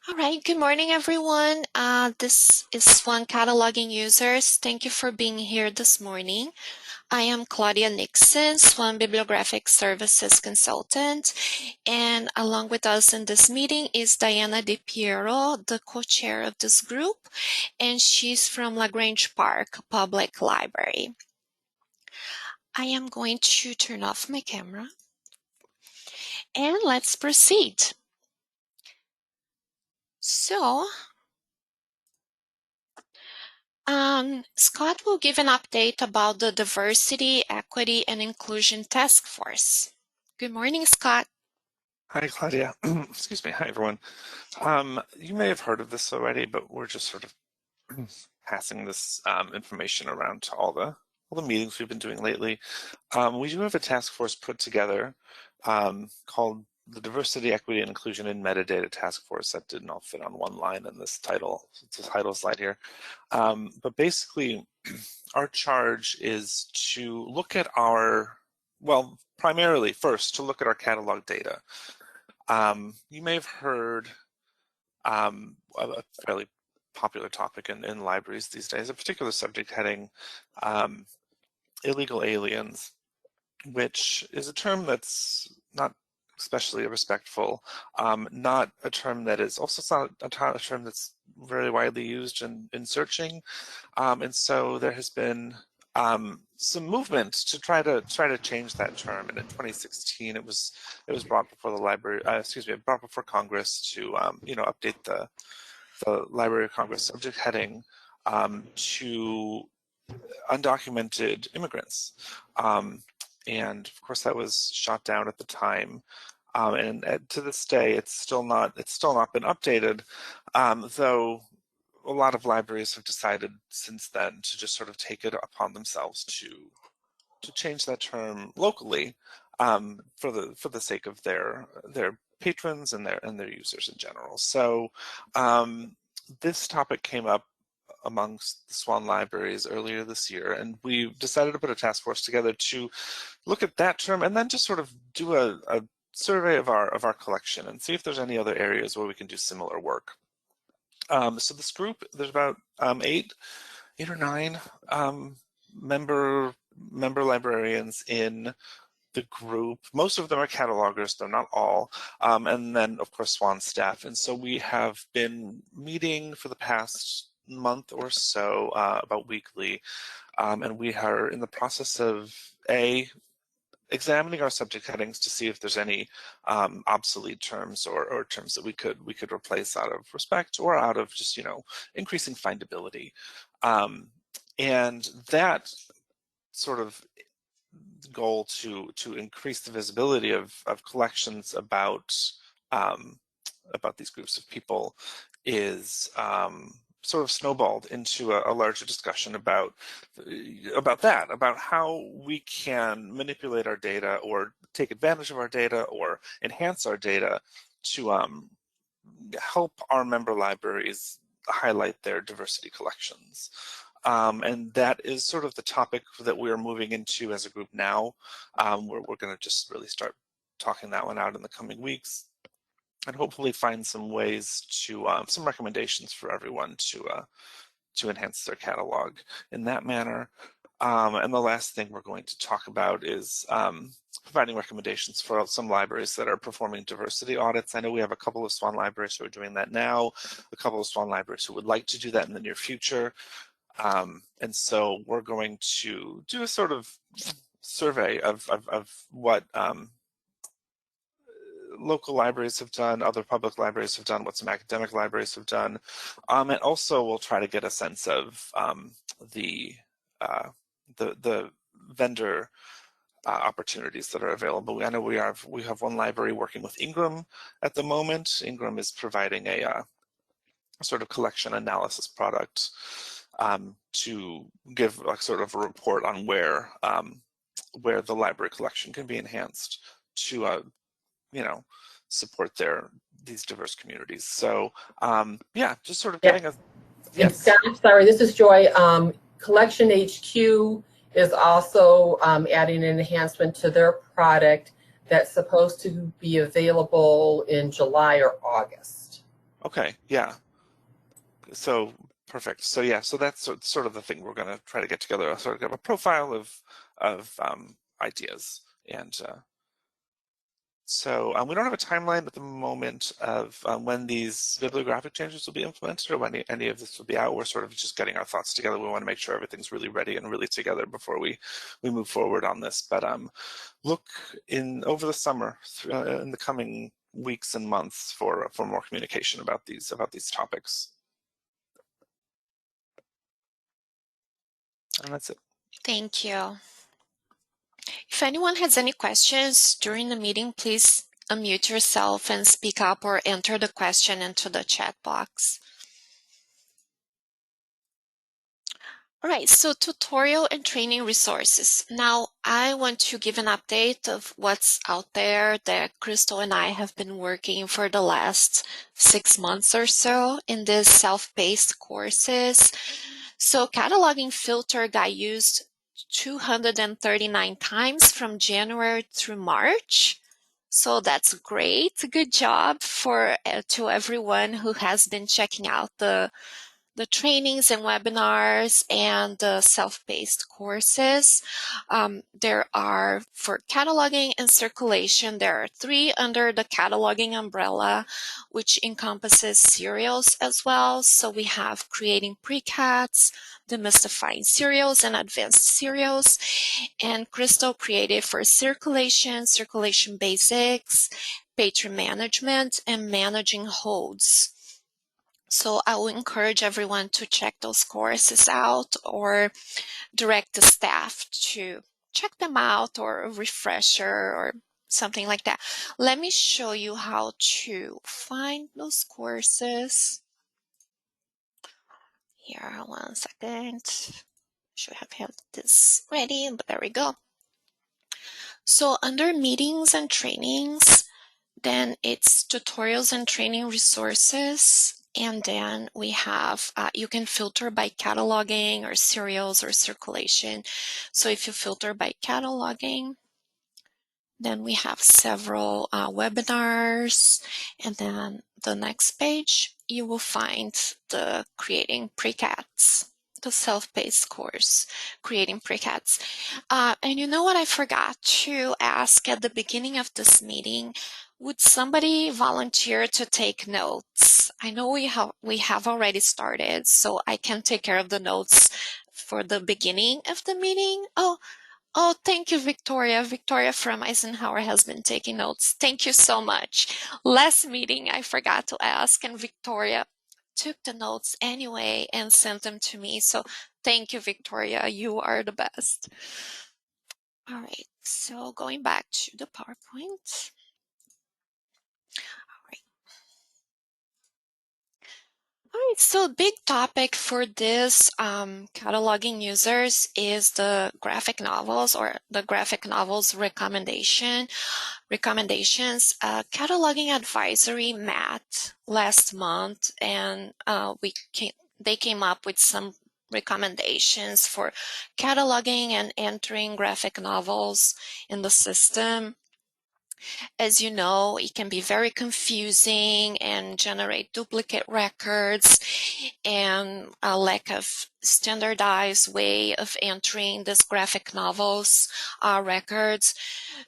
All right, good morning, everyone. This is Swan Cataloging Users. Thank you for being here this morning. I am Claudia Nixon, Swan Bibliographic Services Consultant, and along with us in this meeting is Diana DiPiero, the co-chair of this group, and she's from LaGrange Park Public Library. I am going to turn off my camera, and let's proceed. So, Scott will give an update about the Diversity, Equity, and Inclusion Task Force. Good morning, Scott. Hi, Claudia. Excuse me. Hi, everyone. You may have heard of this already, but we're just sort of passing this information around to all the meetings we've been doing lately. We do have a task force put together called the Diversity, Equity, and Inclusion in Metadata Task Force. That didn't all fit on one line in this title. It's a title slide here. But basically, our charge is to look at well, primarily first to look at our catalog data. You may have heard a fairly popular topic in libraries these days, a particular subject heading, illegal aliens, which is a term that's not especially respectful, not a term that is also not a term that's very widely used in searching, and so there has been some movement to try to change that term. And in 2016, it was brought before the library, brought before Congress to update the Library of Congress subject heading to undocumented immigrants. And of course, that was shot down at the time. And to this day, it's still not been updated, though a lot of libraries have decided since then to just sort of take it upon themselves to change that term locally for the sake of their patrons and their users in general. So this topic came up amongst the Swan libraries earlier this year, and we decided to put a task force together to look at that term and then just sort of do a survey of our collection and see if there's any other areas where we can do similar work. So this group, there's about eight or nine member librarians in the group. Most of them are catalogers, though not all, and then of course Swan staff. And so we have been meeting for the past month or so, about weekly, and we are in the process of examining our subject headings to see if there's any obsolete terms or terms that we could replace out of respect or out of just increasing findability, and that sort of goal to increase the visibility of collections about these groups of people is sort of snowballed into a larger discussion about how we can manipulate our data or take advantage of our data or enhance our data to help our member libraries highlight their diversity collections. And that is sort of the topic that we're moving into as a group now. We're going to just really start talking that one out in the coming weeks, and hopefully find some ways to some recommendations for everyone to enhance their catalog in that manner. And the last thing we're going to talk about is providing recommendations for some libraries that are performing diversity audits. I know we have a couple of Swan libraries who are doing that now, a couple of Swan libraries who would like to do that in the near future. And so we're going to do a sort of survey of what local libraries have done, other public libraries have done, what some academic libraries have done, and also we'll try to get a sense of the vendor opportunities that are available. I know we have one library working with Ingram at the moment. Ingram is providing a sort of collection analysis product to give sort of a report on where the library collection can be enhanced to support these diverse communities. So yeah, just sort of getting a And Scott, I'm sorry, this is Joy. Collection HQ is also adding an enhancement to their product that's supposed to be available in July or August. Okay, yeah. So perfect. So yeah, so that's sort of the thing we're going to try to get together, sort of a profile of ideas. And so we don't have a timeline at the moment of when these bibliographic changes will be implemented or when any of this will be out. We're sort of just getting our thoughts together. We want to make sure everything's really ready and really together before we move forward on this. But look over the summer, in the coming weeks and months for more communication about these topics. And that's it. Thank you. If anyone has any questions during the meeting, please unmute yourself and speak up or enter the question into the chat box. All right, so tutorial and training resources. Now, I want to give an update of what's out there that Crystal and I have been working for the last 6 months or so in these self-paced courses. So cataloging filter got used 239 times from January through March. So that's great. Good job to everyone who has been checking out the trainings and webinars and the self-paced courses. There are, for cataloging and circulation, there are 3 under the cataloging umbrella, which encompasses serials as well. So we have creating precats, demystifying serials, and advanced serials. And Crystal created for circulation, circulation basics, patron management, and managing holds. So I will encourage everyone to check those courses out or direct the staff to check them out, or a refresher or something like that. Let me show you how to find those courses. Here, 1 second. Should have had this ready, but there we go. So under meetings and trainings, then it's tutorials and training resources. And then we have, you can filter by cataloging or serials or circulation. So if you filter by cataloging, then we have several webinars. And then the next page, you will find the creating precats, the self-paced course, creating precats. And you know what I forgot to ask at the beginning of this meeting? Would somebody volunteer to take notes? I know we have already started, so I can take care of the notes for the beginning of the meeting. Oh, thank you, Victoria. Victoria from Eisenhower has been taking notes. Thank you so much. Last meeting, I forgot to ask, and Victoria took the notes anyway and sent them to me. So thank you, Victoria. You are the best. All right, so going back to the PowerPoint. All right, so big topic for this cataloging users is the graphic novels, or the graphic novels recommendations. Cataloging advisory met last month, and they came up with some recommendations for cataloging and entering graphic novels in the system. As you know, it can be very confusing and generate duplicate records, and a lack of standardized way of entering these graphic novels records.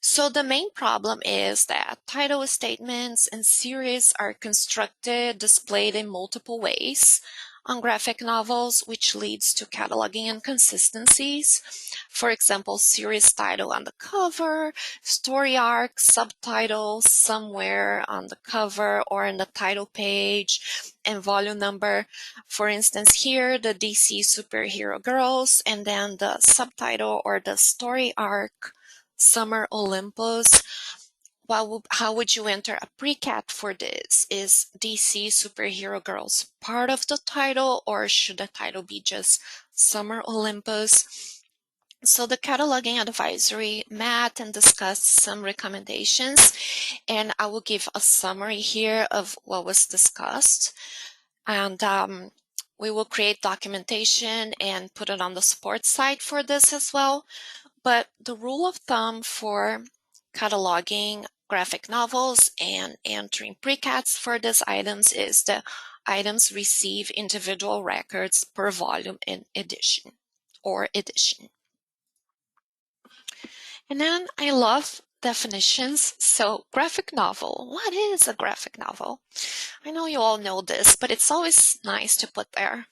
So the main problem is that title statements and series are constructed, displayed in multiple ways on graphic novels, which leads to cataloging inconsistencies. For example, series title on the cover, story arc, subtitles somewhere on the cover or in the title page, and volume number. For instance, here, the DC Superhero Girls, and then the subtitle or the story arc, Summer Olympus. How would you enter a precat for this? Is DC Superhero Girls part of the title, or should the title be just Summer Olympus? So the cataloging advisory met and discussed some recommendations, and I will give a summary here of what was discussed. And we will create documentation and put it on the support site for this as well. But the rule of thumb for cataloging graphic novels, and entering precats for these items is the items receive individual records per volume in edition or edition. And then I love definitions. So graphic novel, what is a graphic novel? I know you all know this, but it's always nice to put there.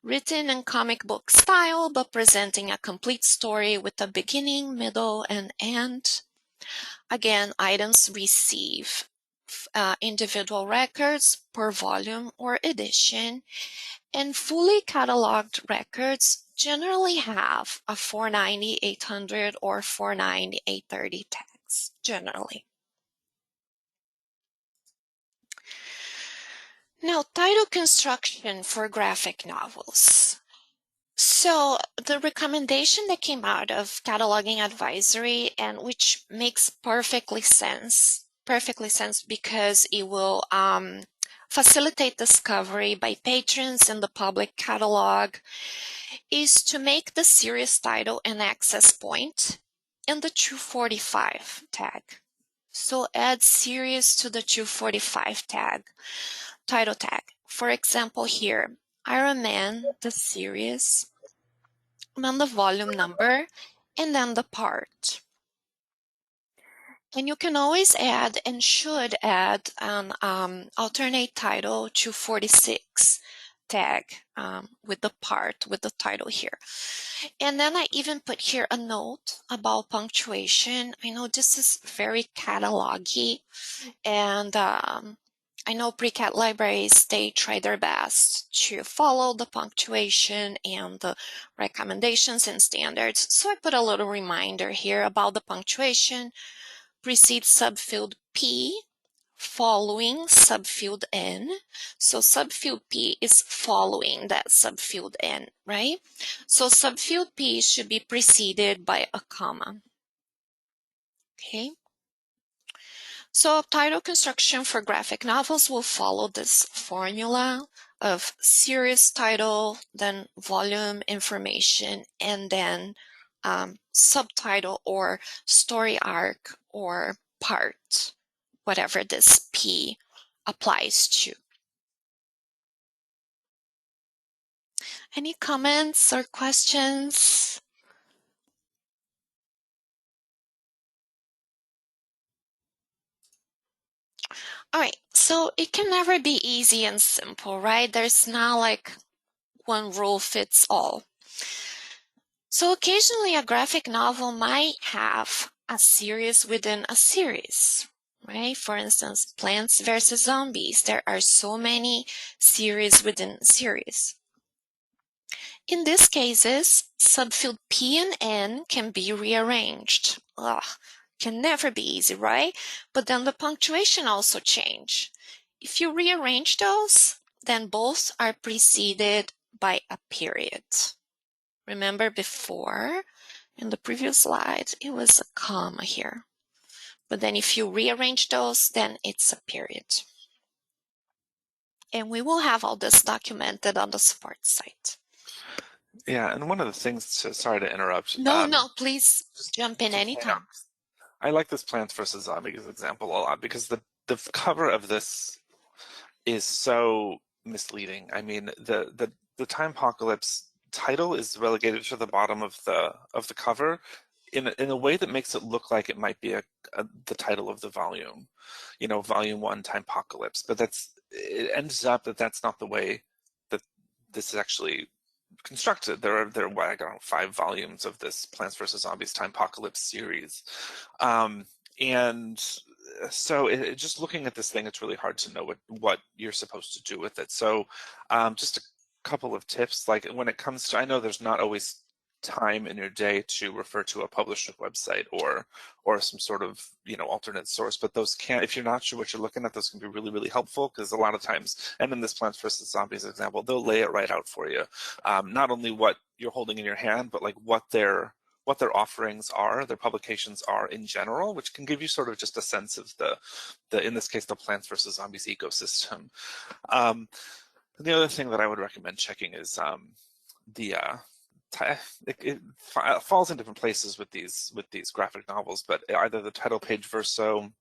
Written in comic book style, but presenting a complete story with a beginning, middle, and end. Again, items receive individual records per volume or edition, and fully cataloged records generally have a 490, 800, or 490, 830 tags, generally. Now, title construction for graphic novels. So the recommendation that came out of Cataloging Advisory, and which makes perfectly sense because it will facilitate discovery by patrons in the public catalog, is to make the series title an access point in the 245 tag. So add series to the 245 tag, title tag. For example, here, Iron Man, the series, and then the volume number, and then the part. And you can always add and should add an alternate title 246 tag with the part, with the title here. And then I even put here a note about punctuation. I know this is very catalog-y, and I know pre-cat libraries, they try their best to follow the punctuation and the recommendations and standards. So I put a little reminder here about the punctuation. Precedes subfield P, following subfield N. So subfield P is following that subfield N, right? So subfield P should be preceded by a comma. Okay. So title construction for graphic novels will follow this formula of series title, then volume information, and then subtitle or story arc or part, whatever this P applies to. Any comments or questions? All right, so it can never be easy and simple, right? There's not like one rule fits all. So occasionally a graphic novel might have a series within a series, right? For instance, Plants vs. Zombies. There are so many series within series. In these cases, subfield P and N can be rearranged. Can never be easy, right? But then the punctuation also change. If you rearrange those, then both are preceded by a period. Remember before, in the previous slide, it was a comma here. But then if you rearrange those, then it's a period. And we will have all this documented on the support site. Yeah, and one of the things, sorry to interrupt. No, please jump in anytime. I like this Plants vs. Zombies example a lot because the cover of this is so misleading. I mean, the Timepocalypse title is relegated to the bottom of the cover in a way that makes it look like it might be the title of the volume, you know, Volume 1 Timepocalypse. But it ends up that's not the way that this is actually constructed. There are I don't know, 5 volumes of this Plants vs. Zombies Timepocalypse series, and so just looking at this thing, it's really hard to know what you're supposed to do with it. So just a couple of tips, like when it comes to, I know there's not always time in your day to refer to a publisher website or some sort of, you know, alternate source, but those can, if you're not sure what you're looking at, those can be really, really helpful, because a lot of times, and in this Plants vs. Zombies example, they'll lay it right out for you. Not only what you're holding in your hand, but like what their offerings are, their publications are in general, which can give you sort of just a sense of the in this case, the Plants vs. Zombies ecosystem. The other thing that I would recommend checking is it falls in different places with these graphic novels, but either the title page verso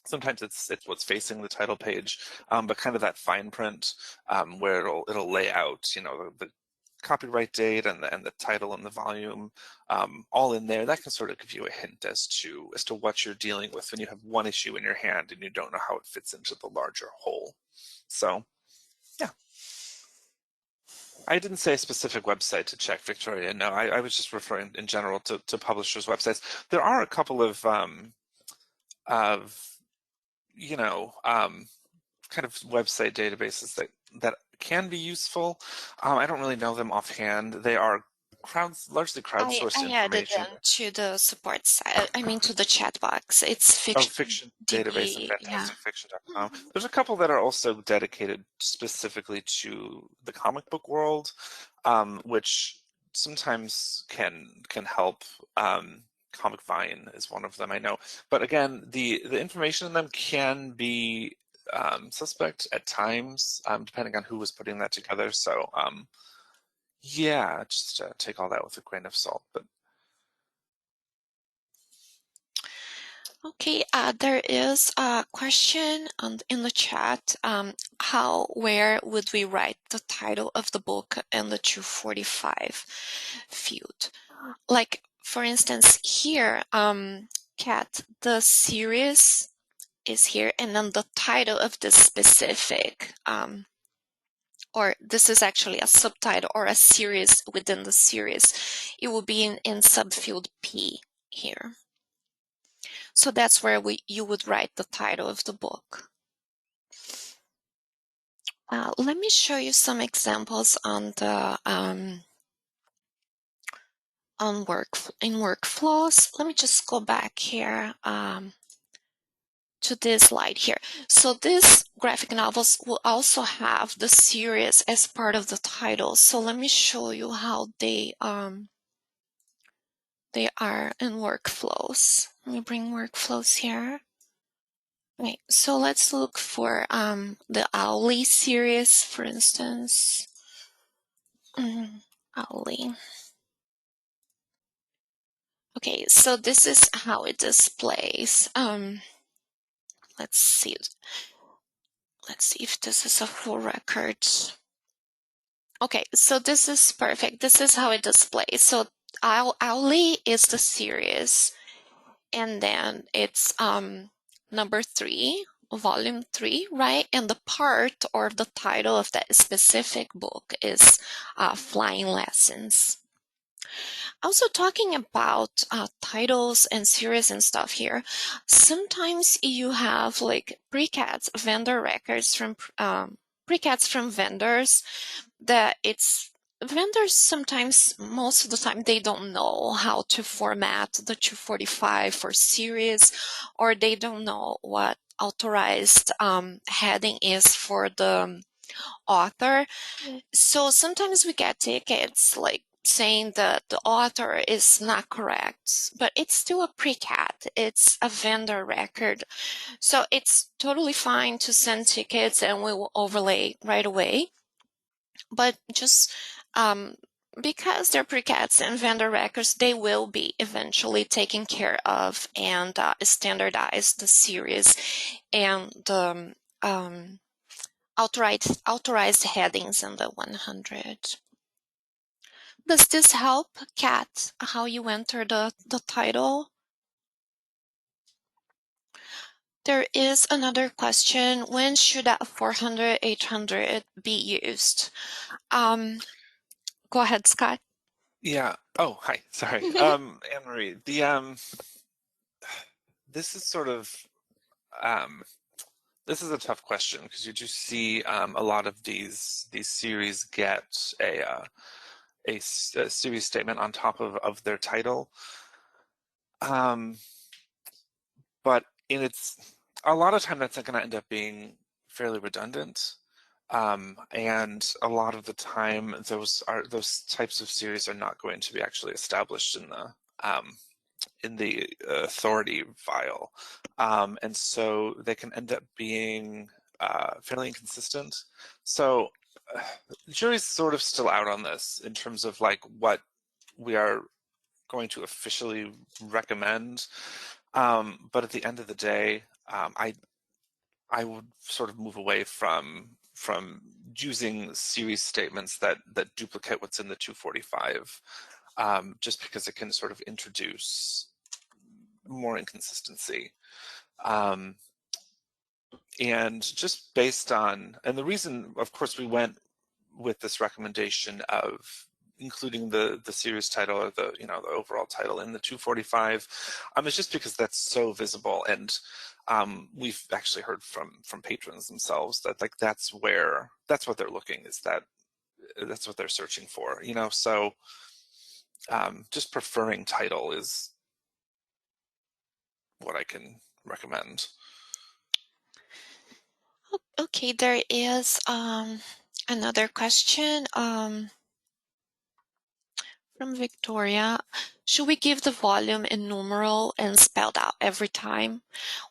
Sometimes it's what's facing the title page, but kind of that fine print where it'll lay out, the copyright date and the title and the volume all in there. That can sort of give you a hint as to what you're dealing with when you have one issue in your hand and you don't know how it fits into the larger whole. So, yeah. I didn't say a specific website to check, Victoria. No, I was just referring in general to publishers' websites. There are a couple of kind of website databases that can be useful. I don't really know them offhand. They are largely crowdsourced I added information. them to the support site. I mean, to the chat box. It's fiction. Fiction database and yeah. fantasticfiction.com. There's a couple that are also dedicated specifically to the comic book world, which sometimes can help. Comic Vine is one of them, I know. But again, the information in them can be suspect at times, depending on who was putting that together. So, yeah, just take all that with a grain of salt. But Okay, there is a question in the chat. Where would we write the title of the book in the 245 field? Like, for instance, here, Kat, the series is here, and then the title of the specific, or this is actually a subtitle or a series within the series. It will be in subfield P here. So that's where you would write the title of the book. Let me show you some examples on the in workflows. Let me just go back here to this slide here. So these graphic novels will also have the series as part of the title. So let me show you how they are in workflows. Let me bring workflows here. Okay, so let's look for the Owly series, for instance. Owly. Okay, so this is how it displays. Let's see. Let's see if this is a full record. Okay, so this is perfect. This is how it displays. So Owly is the series, and then it's number 3, volume 3, right? And the part or the title of that specific book is Flying Lessons. Also, talking about titles and series and stuff here, sometimes you have like precats, vendor records from precats from vendors that vendors sometimes, most of the time, they don't know how to format the 245 for series, or they don't know what authorized heading is for the author. So sometimes we get tickets like saying that the author is not correct, but it's still a precat. It's a vendor record. So it's totally fine to send tickets and we will overlay right away. But just because they're precats and vendor records, they will be eventually taken care of and standardize the series and the authorized headings in the 100. Does this help, Kat, how you enter the title? There is another question. When should that 400, 800 be used? Go ahead, Scott. yeah. Oh, hi. Sorry, Anne-Marie. This is sort of this is a tough question because you do see a lot of these series get a series statement on top of their title. But a lot of time that's going to end up being fairly redundant. And a lot of the time those types of series are not going to be actually established in the authority file. And so they can end up being fairly inconsistent. So the jury's sort of still out on this in terms of like what we are going to officially recommend. But at the end of the day, I would sort of move away from using series statements that duplicate what's in the 245, just because it can sort of introduce more inconsistency. And just based on, and the reason, of course, we went with this recommendation of including the series title or the the overall title in the 245, is just because that's so visible, and we've actually heard from patrons themselves that like that's what they're looking, is that's what they're searching for, so just preferring title is what I can recommend. Okay, there is another question from Victoria. Should we give the volume in numeral and spelled out every time?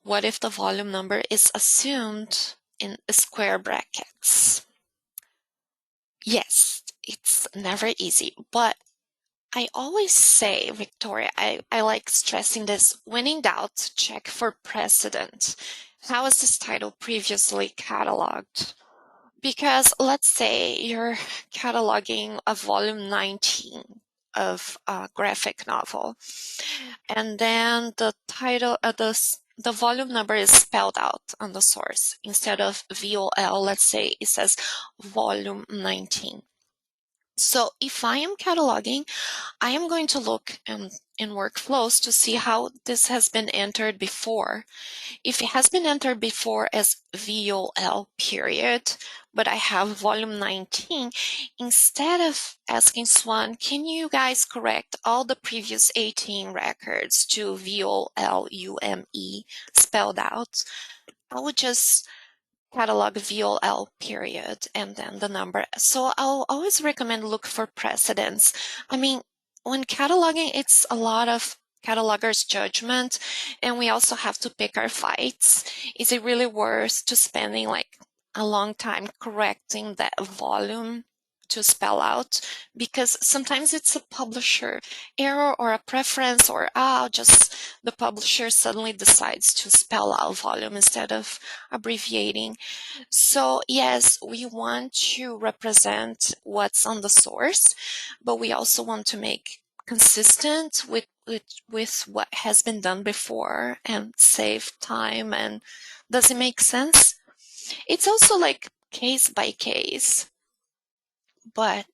What if the volume number is assumed in square brackets? Yes, it's never easy, but I always say, Victoria, I like stressing this: when in doubt, check for precedent. How was this title previously cataloged? Because let's say you're cataloging a volume 19 of a graphic novel, and then the title, the volume number is spelled out on the source. Instead of VOL, let's say it says volume 19. So if I am cataloging, I am going to look in workflows to see how this has been entered before. If it has been entered before as VOL period, but I have volume 19, instead of asking Swan, can you guys correct all the previous 18 records to VOLUME spelled out, I would just catalog VOL period and then the number. So I'll always recommend look for precedents. I mean, when cataloging, it's a lot of cataloger's judgment, and we also have to pick our fights. Is it really worth to spending like a long time correcting that volume to spell out? Because sometimes it's a publisher error or a preference, or just the publisher suddenly decides to spell out volume instead of abbreviating. So yes, we want to represent what's on the source, but we also want to make consistent with what has been done before and save time. And does it make sense? It's also like case by case, but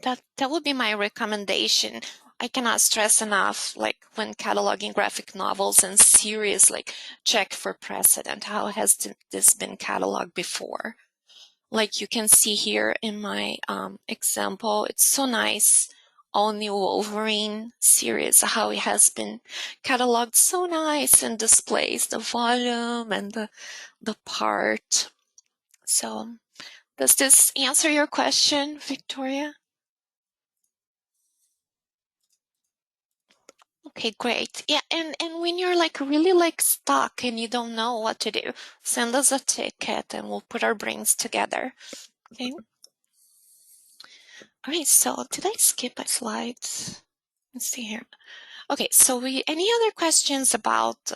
that would be my recommendation. I cannot stress enough, like when cataloging graphic novels and series, like check for precedent. How has this been cataloged before? Like you can see here in my example, it's so nice. All New Wolverine series, how it has been cataloged so nice and displays the volume and the part. So does this answer your question, Victoria? Okay, great. Yeah, and when you're like really like stuck and you don't know what to do, send us a ticket and we'll put our brains together. Okay. All right, so did I skip a slide? Let's see here. Okay, so any other questions about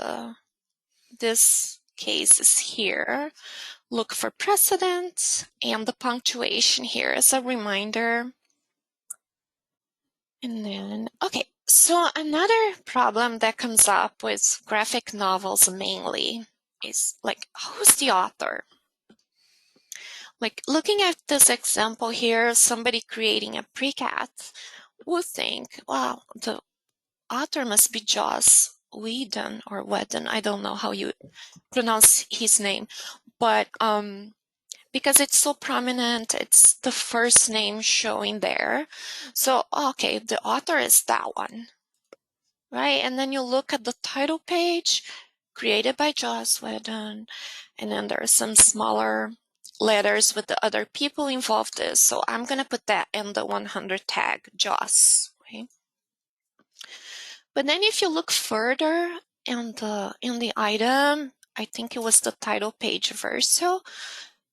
this case is here. Look for precedent, and the punctuation here as a reminder. And then, okay, so another problem that comes up with graphic novels mainly is like, who's the author? Like looking at this example here, somebody creating a precat would think, wow, the author must be Joss Whedon or Whedon. I don't know how you pronounce his name, but because it's so prominent, it's the first name showing there. So, okay, the author is that one, right? And then you look at the title page, created by Joss Whedon, and then there are some smaller letters with the other people involved. So I'm going to put that in the 100 tag, Joss. Okay. But then if you look further in the item, I think it was the title page verso,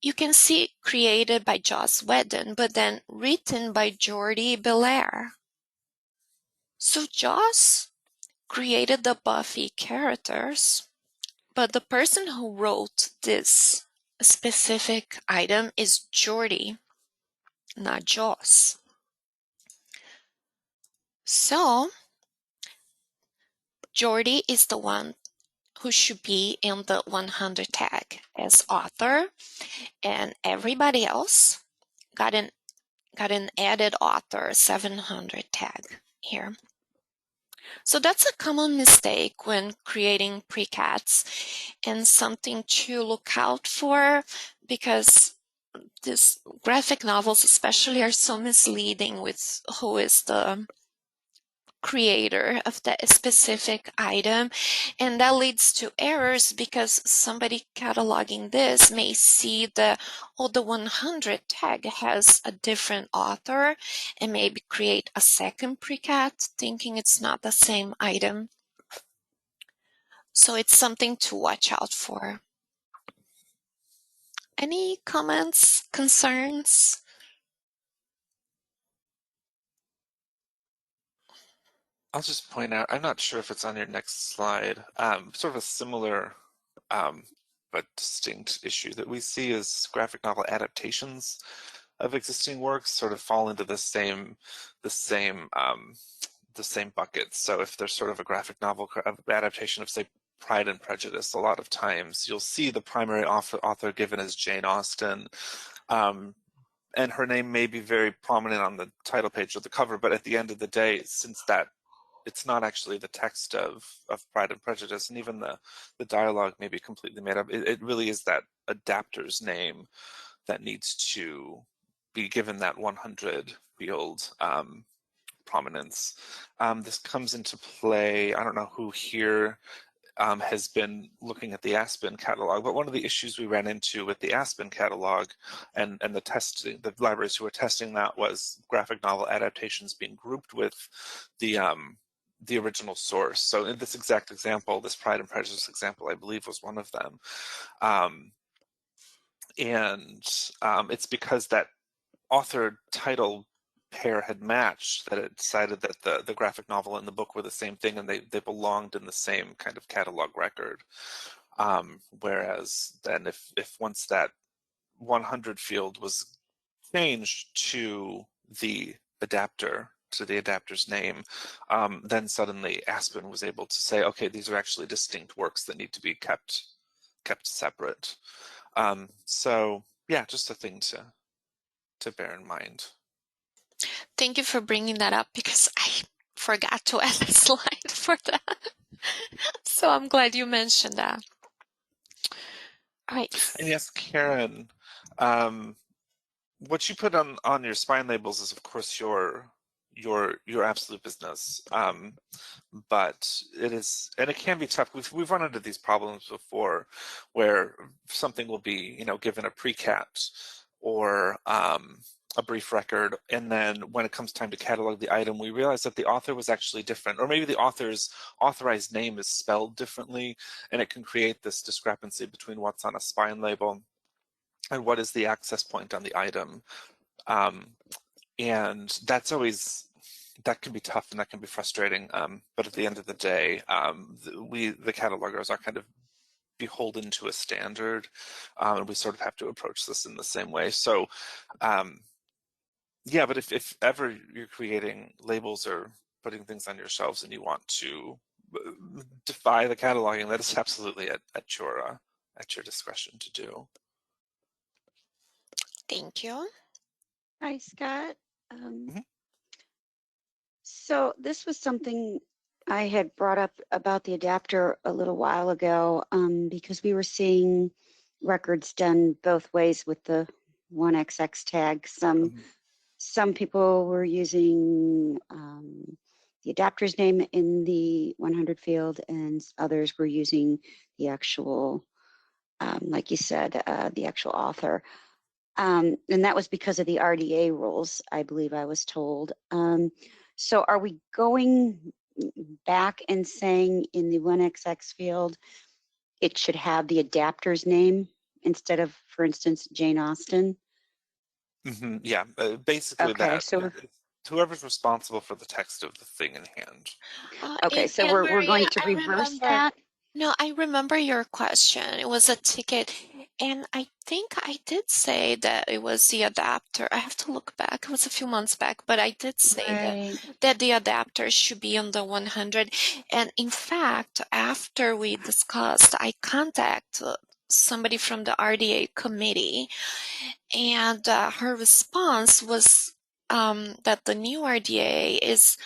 you can see created by Joss Whedon, but then written by Jordie Bellaire. So Joss created the Buffy characters, but the person who wrote this specific item is Jordy, not Joss. So Jordy is the one who should be in the 100 tag as author, and everybody else got an added author 700 tag here. So that's a common mistake when creating precats, and something to look out for, because these graphic novels especially are so misleading with who is the creator of that specific item, and that leads to errors because somebody cataloging this may see the 100 tag has a different author and maybe create a second precat thinking it's not the same item. So it's something to watch out for. Any comments, concerns? I'll just point out, I'm not sure if it's on your next slide, sort of a similar but distinct issue that we see is graphic novel adaptations of existing works sort of fall into the same buckets. So if there's sort of a graphic novel adaptation of, say, Pride and Prejudice, a lot of times you'll see the primary author given as Jane Austen, and her name may be very prominent on the title page or the cover, but at the end of the day, since that it's not actually the text of Pride and Prejudice, and even the dialogue may be completely made up, it really is that adapter's name that needs to be given that 100 field prominence. This comes into play, I don't know who here has been looking at the Aspen catalog, but one of the issues we ran into with the Aspen catalog and the libraries who were testing that was graphic novel adaptations being grouped with the original source. So in this exact example, this Pride and Prejudice example, I believe was one of them. It's because that author title pair had matched that it decided that the graphic novel and the book were the same thing, and they belonged in the same kind of catalog record. Whereas then if once that 100 field was changed to the adapter, to the adapter's name, then suddenly Aspen was able to say, okay, these are actually distinct works that need to be kept separate. So yeah, just a thing to bear in mind. Thank you for bringing that up because I forgot to add a slide for that. So I'm glad you mentioned that. All right. And yes, Karen, what you put on your spine labels is of course your absolute business, but it can be tough. We've run into these problems before, where something will be given a precat or a brief record, and then when it comes time to catalog the item, we realize that the author was actually different, or maybe the author's authorized name is spelled differently, and it can create this discrepancy between what's on a spine label and what is the access point on the item. And that can be tough and that can be frustrating. But at the end of the day, the catalogers are kind of beholden to a standard, and we sort of have to approach this in the same way. So yeah, but if ever you're creating labels or putting things on your shelves and you want to defy the cataloging, that is absolutely at your discretion to do. Thank you. Hi, Scott. Mhm. So this was something I had brought up about the adapter a little while ago, because we were seeing records done both ways with the 1XX tag. Some people were using the adapter's name in the 100 field, and others were using the actual, like you said, the actual author. And that was because of the RDA rules, I believe I was told. So are we going back and saying in the 1XX field, it should have the adapter's name instead of, for instance, Jane Austen? Mm-hmm. Yeah, basically Okay, that. so Whoever's responsible for the text of the thing in hand. okay, And so we're Maria, going to I reverse remember. that. No, I remember your question. It was a ticket, and I think I did say that it was the adapter. I have to look back. It was a few months back, but I did say Right. that the adapter should be on the 100. And in fact, after we discussed, I contacted somebody from the RDA committee, and her response was that the new RDA is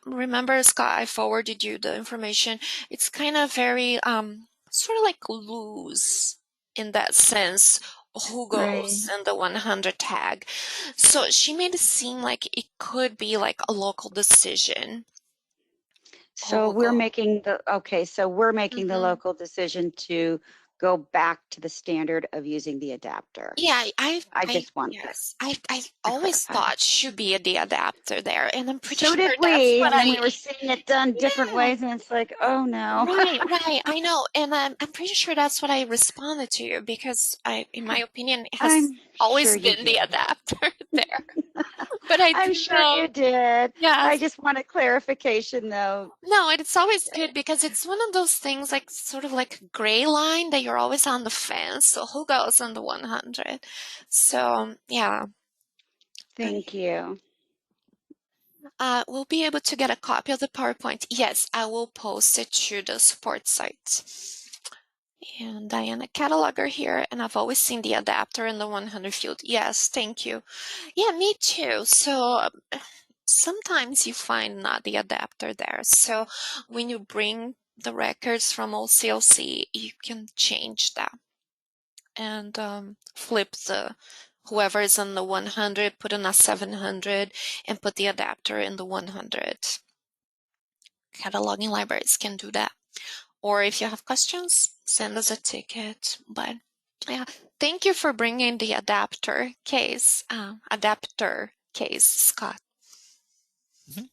remember, Scott, I forwarded you the information. It's kind of very sort of like loose in that sense, who Right. goes in the 100 tag. So she made it seem like it could be like a local decision who So will we're go. making the, okay, so we're making the Mhm. local decision to go back to the standard of using the adapter. Yeah, I just want that yes, I to always clarify. thought should be the adapter there, and I'm pretty So sure did that's we, what and then we were seeing it done different yeah. ways, and it's like, oh no. Right, right. I know, and I'm pretty sure that's what I responded to you because in my opinion, it has I'm sure always you been the did. adapter there. But I I'm didn't sure know. you did. I Yes. just want a clarification though. No, and it's always good because it's one of those things like sort of like a gray line that you're always on the fence. So who goes on the 100? So yeah, Thank you. we'll be able to get a copy of the PowerPoint. Yes, I will post it to the support site. And Diana cataloger here, and I've always seen the adapter in the 100 field. Yes, thank you. Yeah, me too. So sometimes you find not the adapter there. So when you bring the records from OCLC, you can change that and flip the whoever is on the 100, put in a 700, and put the adapter in the 100. Cataloging libraries can do that. Or if you have questions, send us a ticket. But yeah, thank you for bringing the adapter case, Scott. Mhm.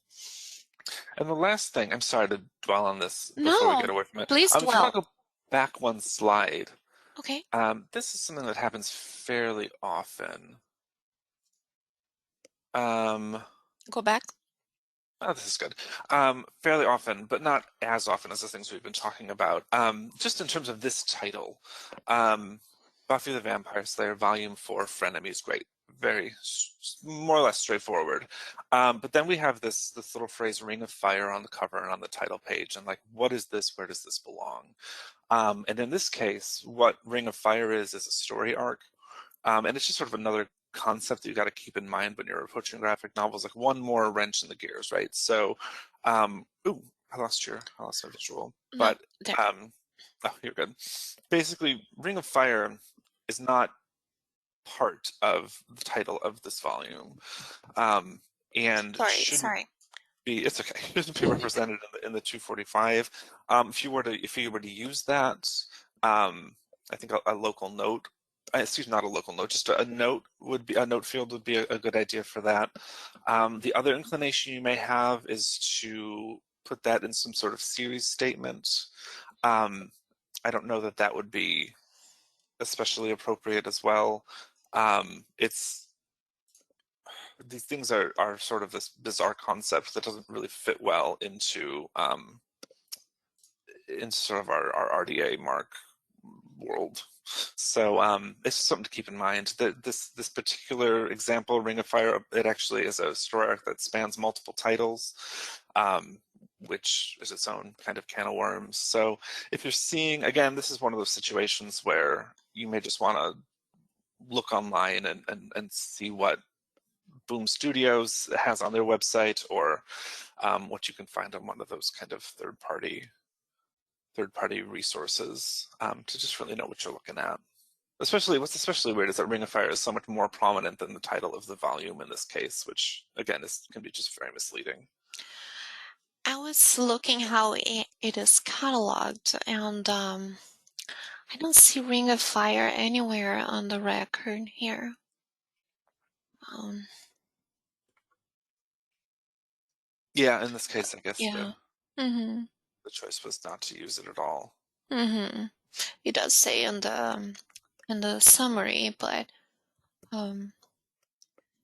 And the last thing, I'm sorry to dwell on this before we No, get away from it. please If you want dwell. to go back one slide, Okay, this is something that happens fairly often. go back. Oh, this is good. Fairly often, but not as often as the things we've been talking about. Just in terms of this title, Buffy the Vampire Slayer, Volume 4, Frenemies, great. Very, more or less straightforward. But then we have this little phrase, Ring of Fire, on the cover and on the title page. And like, what is this? Where does this belong? And in this case, what Ring of Fire is a story arc. And it's just sort of another concept that you got to keep in mind when you're approaching graphic novels, like one more wrench in the gears, right? So, ooh, I lost my visual, No, but there. oh, you're good. Basically, Ring of Fire is not part of the title of this volume, and shouldn't Sorry. be. It's okay. Shouldn't be represented in the 245. If you were to use that, I think a local note excuse me, not a local note, just a note field would be a good idea for that. The other inclination you may have is to put that in some sort of series statement. I don't know that that would be especially appropriate as well. These things are sort of this bizarre concept that doesn't really fit well into sort of our RDA mark world. So it's something to keep in mind. That this particular example, Ring of Fire, it actually is a story arc that spans multiple titles, which is its own kind of can of worms. So if you're seeing, again, this is one of those situations where you may just want to look online and see what Boom Studios has on their website, or what you can find on one of those kind of third-party resources, to just really know what you're looking at. What's especially weird is that Ring of Fire is so much more prominent than the title of the volume in this case, which again can be just very misleading. I was looking how it is cataloged, and I don't see Ring of Fire anywhere on the record here. Yeah, in this case, I guess Yeah. Mm-hmm. the choice was not to use it at all. Mm-hmm. It does say in the summary, but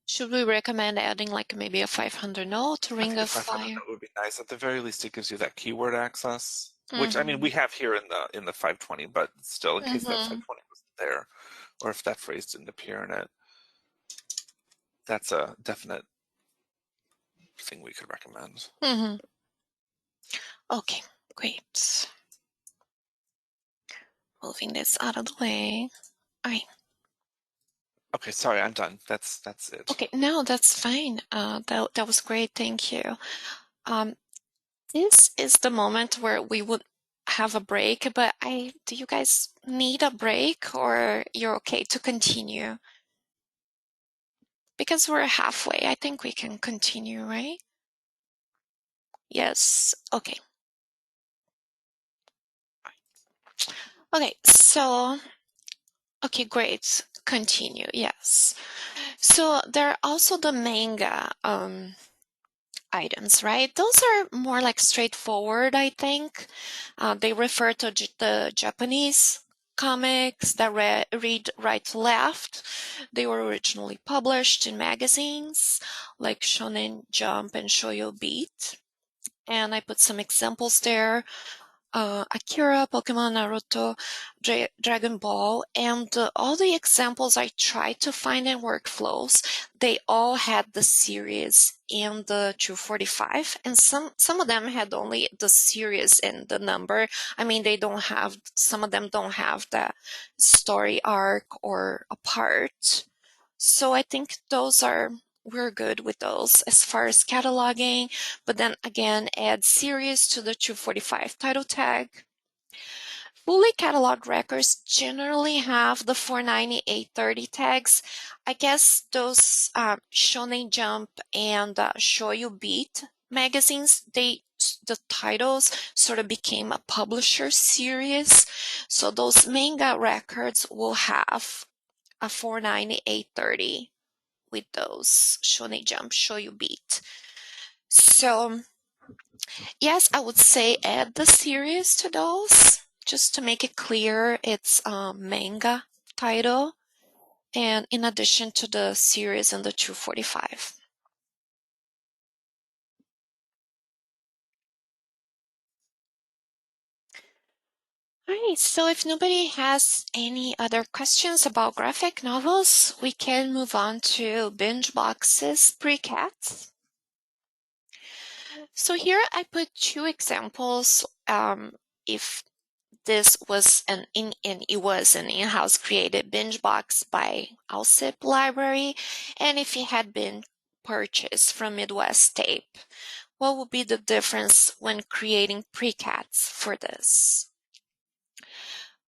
should we recommend adding like maybe a 500 note to I Ring think a of 500 Fire? note would be nice. At the very least, it gives you that keyword access. which I mean we have here in the 520, but still, in case that Mhm. 520 wasn't there, or if that phrase didn't appear in it, that's a definite thing we could recommend. Mhm. Okay, great. Moving this out of the way. All right. Okay, sorry, I'm done. That's it. Okay, no, that's fine. That was great. Thank you. This is the moment where we would have a break, but do you guys need a break or you're okay to continue? Because we're halfway, I think we can continue, right? Yes. Okay. Okay, so, okay, great. Continue. Yes. So there are also the manga items, right? Those are more like straightforward, I think. They refer to the Japanese comics that read right to left. They were originally published in magazines like Shonen Jump and Shoyo Beat. And I put some examples there. Akira, Pokemon, Naruto, Dragon Ball, and all the examples I tried to find in workflows, they all had the series and the 245, and some of them had only the series and the number. I mean, some of them don't have the story arc or a part. So I think we're good with those as far as cataloging, but then again, add series to the 245 title tag. Fully cataloged records generally have the 49830 tags. I guess those Shonen Jump and Shoyo Beat magazines, the titles sort of became a publisher series. So those manga records will have a 49830 with those Shonen Jump, Shoyo Beat. So yes, I would say add the series to those just to make it clear it's a manga title, and in addition to the series and the 245. Alright, so if nobody has any other questions about graphic novels, we can move on to BingeBox's pre-cats. So here I put two examples. If this was an in-house created BingeBox by Alsip Library, and if it had been purchased from Midwest Tape, what would be the difference when creating pre-cats for this?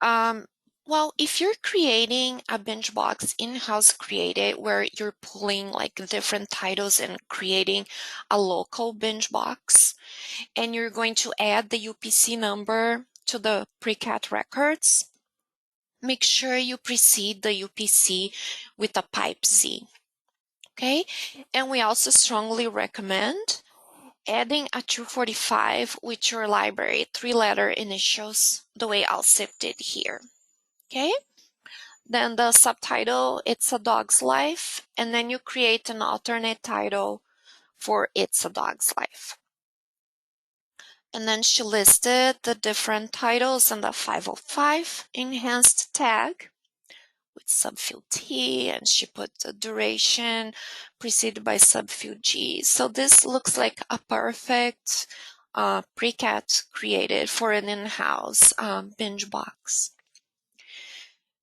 Well, if you're creating a BingeBox in-house created where you're pulling like different titles and creating a local BingeBox, and you're going to add the UPC number to the pre-cat records, make sure you precede the UPC with a pipe Z. Okay, and we also strongly recommend adding a 245 with your library 3-letter initials the way Alsip did here. Okay, then the subtitle, It's a Dog's Life, and then you create an alternate title for It's a Dog's Life. And then she listed the different titles in the 505 enhanced tag with subfield T, and she put the duration preceded by subfield G. So this looks like a perfect pre-cat created for an in-house BingeBox.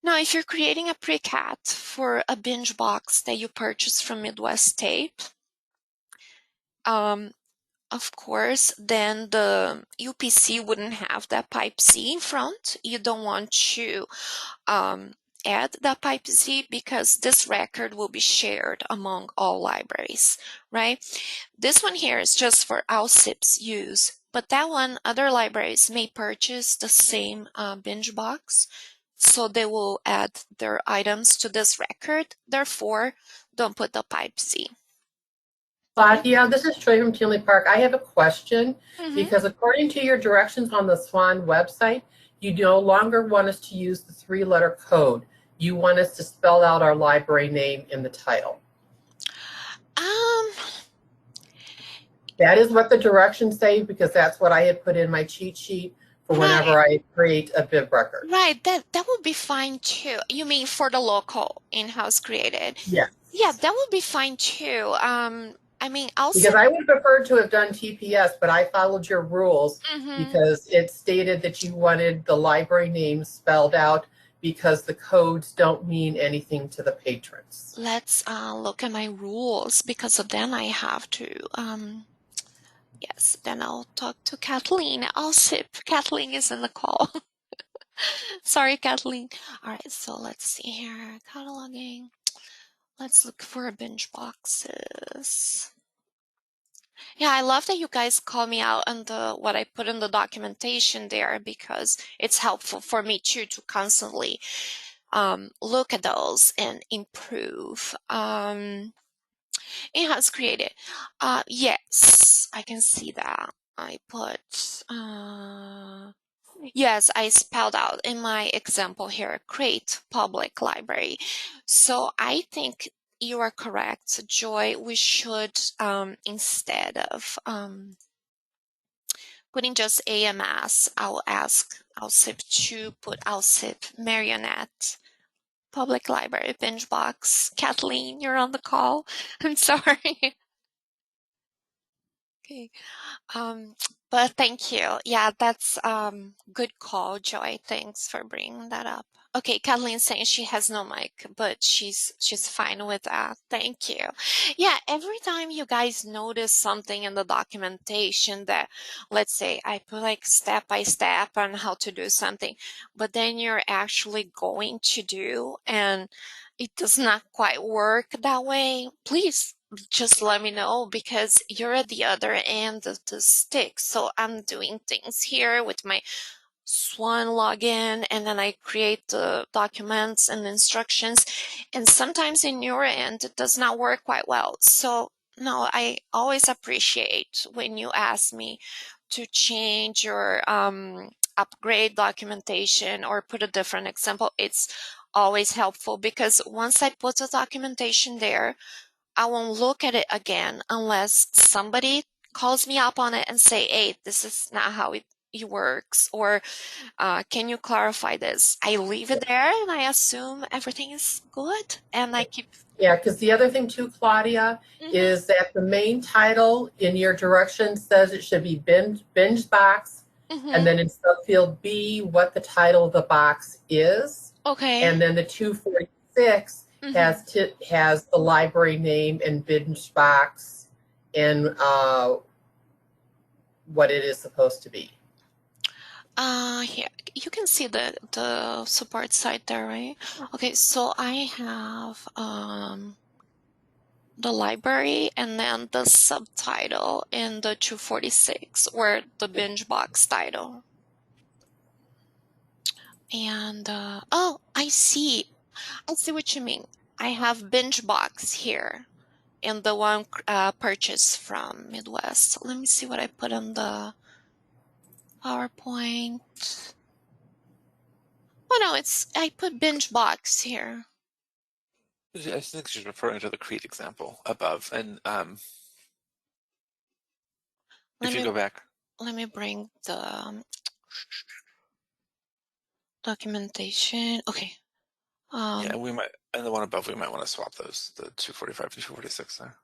Now, if you're creating a pre-cat for a BingeBox that you purchased from Midwest Tape, of course, then the UPC wouldn't have that pipe Z in front. You don't want to add that pipe Z because this record will be shared among all libraries, right? This one here is just for Alsip's use, but that one, other libraries may purchase the same BingeBox, so they will add their items to this record. Therefore, don't put the pipe Z. Claudia, this is Joy from Tinley Park. I have a question because according to your directions on the SWAN website, you no longer want us to use the 3-letter code. You want us to spell out our library name in the title. That is what the directions say because that's what I had put in my cheat sheet for Right. whenever I create a bib record. Right, that would be fine too. You mean for the local in-house created? Yes. Yeah, that would be fine too. I mean, I'll Because send. I would prefer to have done TPS, but I followed your rules Mhm. because it stated that you wanted the library name spelled out because the codes don't mean anything to the patrons. Let's look at my rules because of then I have to. Yes, then I'll talk to Kathleen. I'll sip. Kathleen is in the call. Sorry, Kathleen. All right, so let's see here. Cataloging. Let's look for binge boxes. Yeah, I love that you guys call me out on what I put in the documentation there because it's helpful for me too to constantly look at those and improve. It has created. Yes, I can see that. I put yes, I spelled out in my example here, create public library. So I think you are correct, Joy. We should, instead of putting just AMS, I'll sip to put sip Marionette. Public library, binge box. Kathleen, you're on the call. I'm sorry. Okay. But thank you. Yeah, that's good call, Joy. Thanks for bringing that up. Okay, Kathleen's saying she has no mic, but she's fine with that. Thank you. Yeah, every time you guys notice something in the documentation that, let's say, I put like step by step on how to do something, but then you're actually going to do and it does not quite work that way, please just let me know because you're at the other end of the stick. So I'm doing things here with my Swan login and then I create the documents and instructions. And sometimes in your end, it does not work quite well. So no, I always appreciate when you ask me to change or upgrade documentation or put a different example. It's always helpful because once I put the documentation there, I won't look at it again unless somebody calls me up on it and say, hey, this is not how it works, or can you clarify this? I leave it there and I assume everything is good and I keep. Yeah, because the other thing too, Claudia, is that the main title in your directions says it should be binge box, and then in subfield B, what the title of the box is. Okay. And then the 246 has the library name and binge box and what it is supposed to be. Here you can see the support site there, right? Okay, so I have the library and then the subtitle in the 246 or the binge box title. And oh, I see what you mean. I have binge box here in the one purchased from Midwest. Let me see what I put on the PowerPoint. Oh no, I put binge box here. I think she's referring to the Create example above, and if you go back. Let me bring the documentation. Okay. Yeah, we might, and the one above, we might want to swap those, the 245 and 246 there.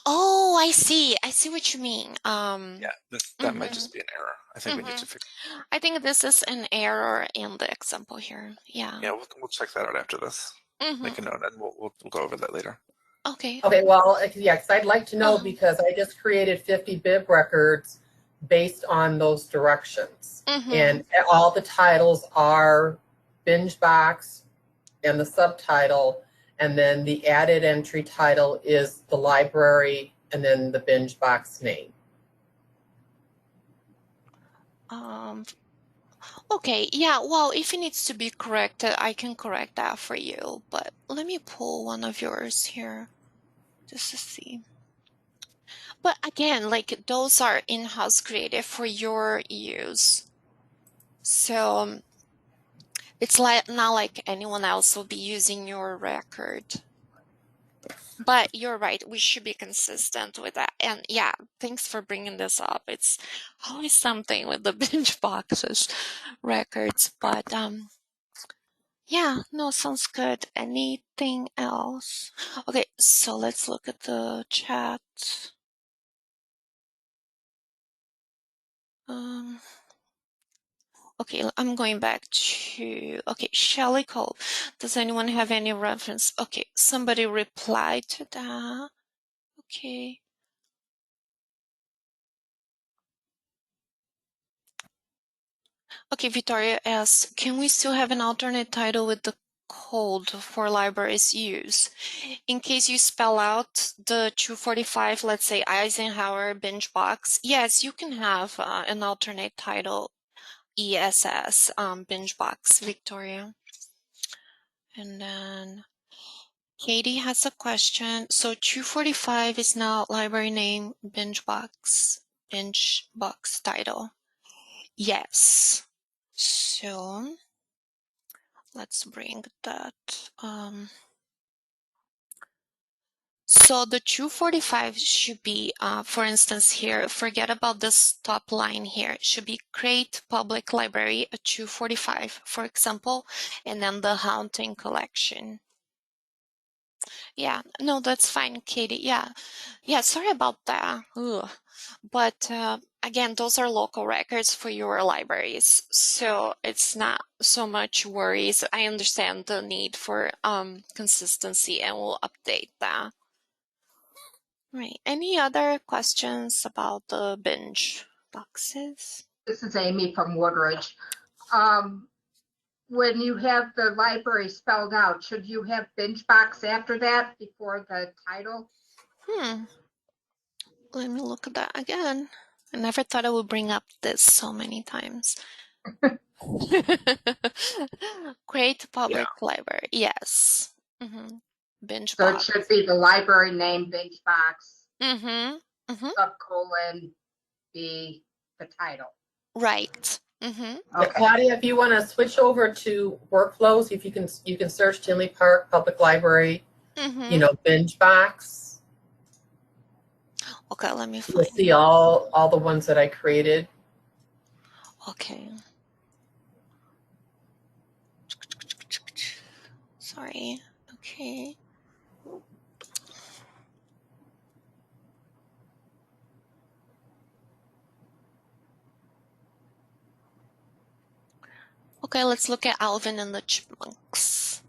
Oh, I see what you mean. Yeah, that might just be an error. I think we need to fix. I think this is an error in the example here. Yeah. Yeah, we'll check that out after this. Make a note, and we'll go over that later. Okay. Okay, well, yeah, because I'd like to know because I just created 50 bib records based on those directions. And all the titles are binge box and the subtitle, and then the added entry title is the library and then the binge box name. Okay, yeah, well, if it needs to be corrected, I can correct that for you, but let me pull one of yours here just to see. But again, like those are in-house created for your use. So it's like not like anyone else will be using your record. But you're right, we should be consistent with that. And yeah, thanks for bringing this up. It's always something with the binge boxes records, but yeah, no, sounds good. Anything else? Okay, so let's look at the chat. Okay, I'm going back to, okay, Shelley Cole. Does anyone have any reference? Okay, somebody replied to that. Okay. Okay, Victoria asks, can we still have an alternate title with the code for libraries use? In case you spell out the 245, let's say Eisenhower binge box, yes, you can have an alternate title, ESS binge box, Victoria. And then Katie has a question. So 245 is now library name binge box title. Yes. So let's bring that. So the 245 should be, for instance, here, forget about this top line here. It should be create public library at 245, for example, and then the Haunting collection. Yeah, no, that's fine, Katie. Yeah, sorry about that. Ugh. But again, those are local records for your libraries, so it's not so much worries. I understand the need for consistency, and we'll update that. Right. Any other questions about the binge boxes? This is Amy from Woodridge. When you have the library spelled out, should you have binge box after that before the title? Let me look at that again. I never thought I would bring up this so many times. Create public library. Yes. Binge So box. it should be the library name binge box, subcolon, be the title. Right. Okay. Claudia, if you want to switch over to workflows, if you can search Tinley Park Public Library, binge box. Okay, let me find. You'll see all the ones that I created. Okay. Sorry. Okay. Okay, let's look at Alvin and the Chipmunks.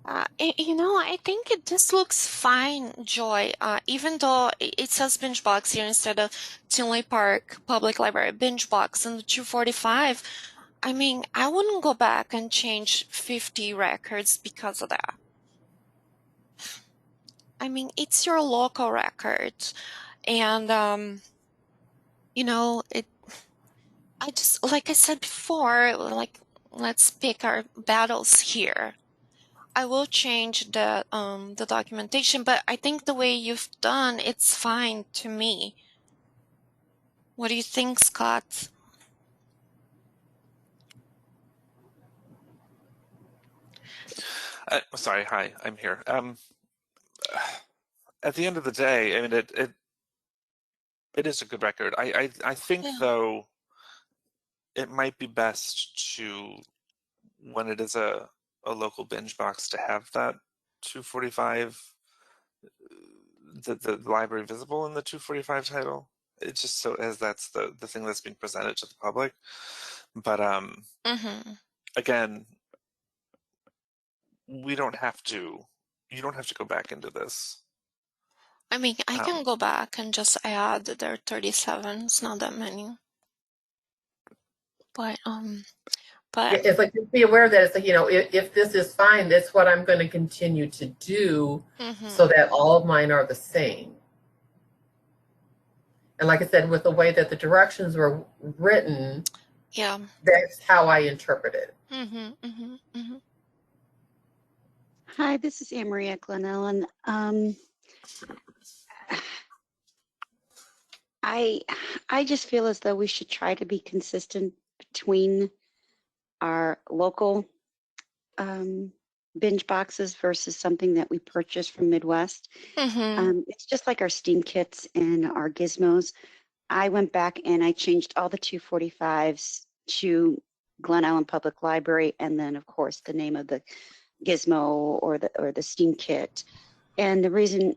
I think this looks fine, Joy. Even though it says binge box here instead of Tinley Park Public Library binge box and the 245. I mean, I wouldn't go back and change 50 records because of that. I mean, it's your local record, and I just, like I said before, like, let's pick our battles here. I will change the documentation, but I think the way you've done, it's fine to me. What do you think, Scott? Sorry, hi, I'm here. At the end of the day, I mean, it is a good record. I think, though, it might be best to, when it is a local binge box, to have that 245, the library visible in the 245 title. It's just so as that's the thing that's being presented to the public. But again, you don't have to go back into this. I mean, I can go back and just add there are 37. It's not that many. But it's like, just be aware that it's like, if this is fine, that's what I'm going to continue to do, so that all of mine are the same. And like I said, with the way that the directions were written, that's how I interpret it. Hi, this is Anne Maria Glenellen. I just feel as though we should try to be consistent between our local binge boxes versus something that we purchased from Midwest. It's just like our Steam kits and our gizmos. I went back and I changed all the 245s to Glen Ellen Public Library, and then of course the name of the gizmo or the Steam kit. And the reason,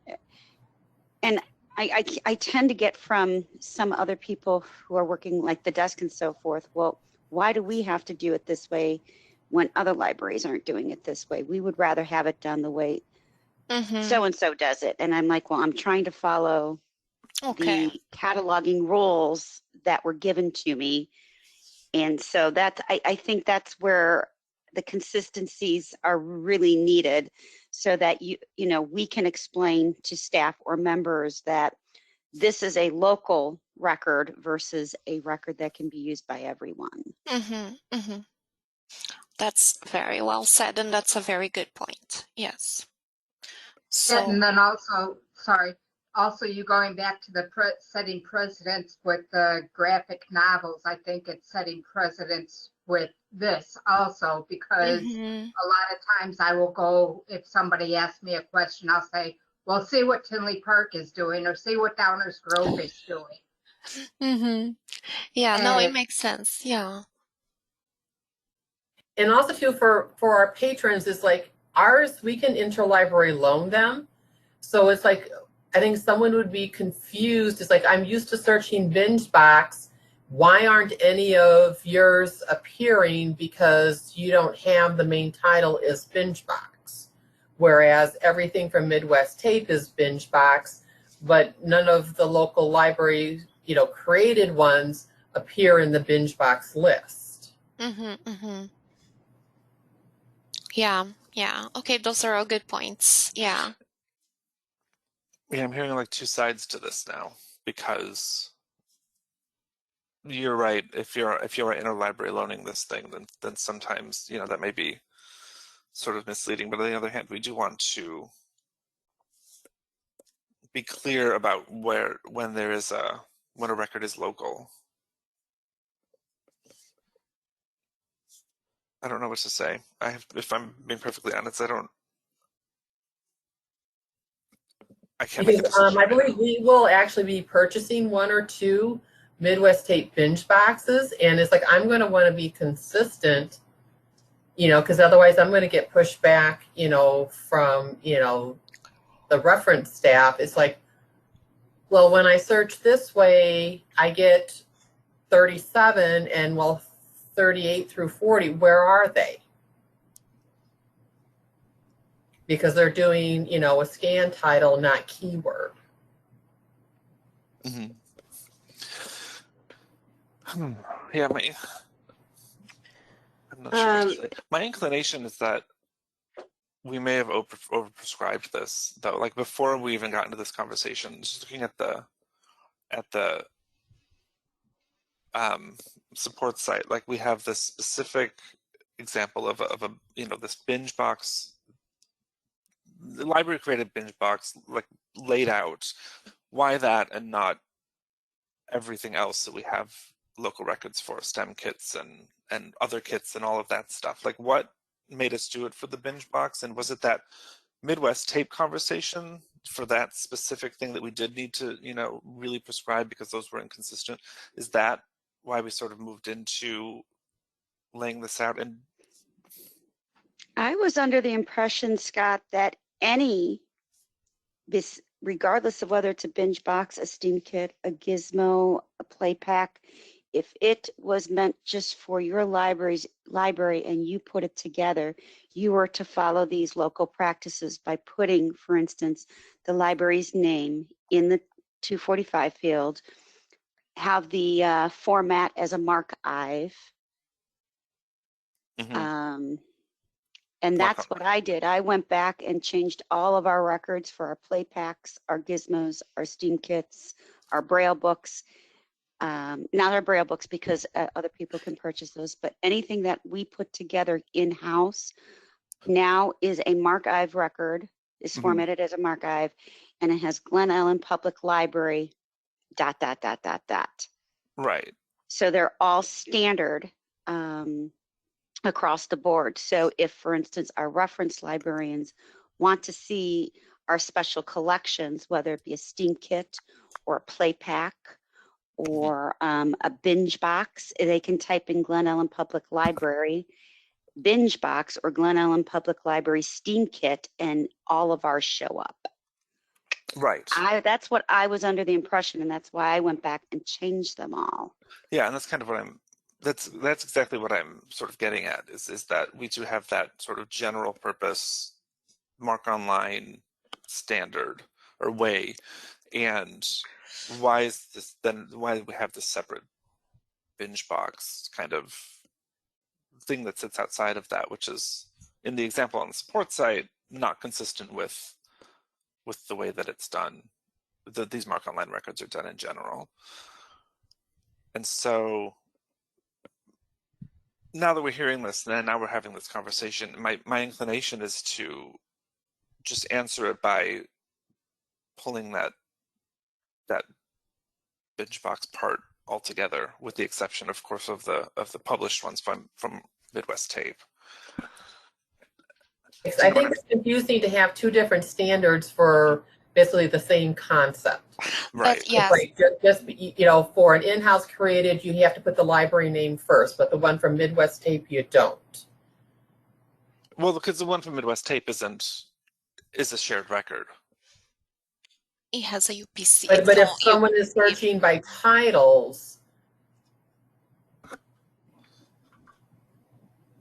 and I tend to get from some other people who are working like the desk and so forth, well, why do we have to do it this way when other libraries aren't doing it this way? We would rather have it done the way so-and-so does it. And I'm like, well, I'm trying to follow Okay. the cataloging rules that were given to me. And so that's, I think that's where the consistencies are really needed, so that you know, we can explain to staff or members that this is a local record versus a record that can be used by everyone. That's very well said, and that's a very good point. Yes. So, And then also, sorry, also you going back to the setting precedents with the graphic novels, I think it's setting precedents with this also, because a lot of times I will go, if somebody asks me a question, I'll say, well, see what Tinley Park is doing, or see what Downers Grove is doing. yeah, no, it And makes sense. Yeah. And also too, for our patrons, is like ours, we can interlibrary loan them. So it's like, I think someone would be confused. It's like, I'm used to searching binge box. Why aren't any of yours appearing? Because you don't have the main title is binge box. Whereas everything from Midwest Tape is binge box, but none of the local library, you know, created ones appear in the binge box list. Yeah. Yeah. Okay. Those are all good points. Yeah. Yeah, I'm hearing like two sides to this now, because you're right. If you're interlibrary loaning this thing, then sometimes, you know, that may be sort of misleading. But on the other hand, we do want to be clear about when a record is local. I don't know what to say. If I'm being perfectly honest, I can't make a Because decision I right believe now. we will actually be purchasing 1 or 2 Midwest Tape binge boxes, and it's like, I'm going to want to be consistent, you know, because otherwise I'm going to get pushed back, you know, from, you know, the reference staff. It's like, well, when I search this way, I get 37, and well, 38 through 40, where are they? Because they're doing, you know, a scan title, not keyword. Yeah, I'm not sure what to say. My inclination is that we may have overprescribed this, though. Like, before we even got into this conversation, just looking at the support site, like, we have this specific example of a you know, this binge box, the library created binge box, like, laid out. Why that and not everything else that we have local records for, STEM kits and other kits and all of that stuff? Like, what made us do it for the binge box? And was it that Midwest Tape conversation for that specific thing that we did need to, you know, really prescribe because those were inconsistent? Is that why we sort of moved into laying this out? And I was under the impression, Scott, that regardless of whether it's a binge box, a Steam kit, a gizmo, a play pack, if it was meant just for your library and you put it together, you were to follow these local practices by putting, for instance, the library's name in the 245 field, have the format as a MARChive. And that's what I did. I went back and changed all of our records for our play packs, our gizmos, our Steam kits, our Braille books. Not our Braille books, because other people can purchase those, but anything that we put together in-house now is a MARChive record, is formatted as a MARChive, and it has Glen Ellen Public Library ... Right. So they're all standard. across the board. So if, for instance, our reference librarians want to see our special collections, whether it be a STEAM kit or a play pack or a binge box, they can type in Glen Ellen Public Library binge box or Glen Ellen Public Library STEAM kit, and all of ours show up. Right. That's what I was under the impression, and that's why I went back and changed them all. Yeah, and that's kind of what that's exactly what I'm sort of getting at, is that we do have that sort of general purpose mark online standard or way. And why is this then, why do we have this separate binge box kind of thing that sits outside of that, which is, in the example on the support site, not consistent with the way that it's done, that these mark online records are done in general. And so now that we're hearing this, and now we're having this conversation, my inclination is to just answer it by pulling that binge box part altogether, with the exception, of course, of the published ones from Midwest Tape. I think it's confusing to have two different standards for basically the same concept. Right. But yes, Right. Just, for an in-house created, you have to put the library name first, but the one from Midwest Tape, you don't. Well, because the one from Midwest Tape is a shared record. it has a UPC. But if so someone is searching by titles,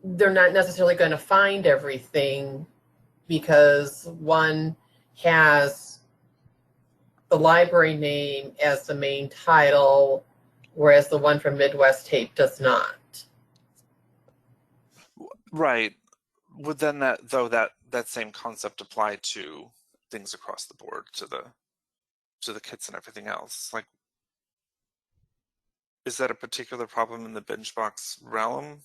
they're not necessarily going to find everything, because one has the library name as the main title, whereas the one from Midwest Tape does not. Right. Would then that same concept apply to things across the board, to the kits and everything else? Like, is that a particular problem in the binge box realm,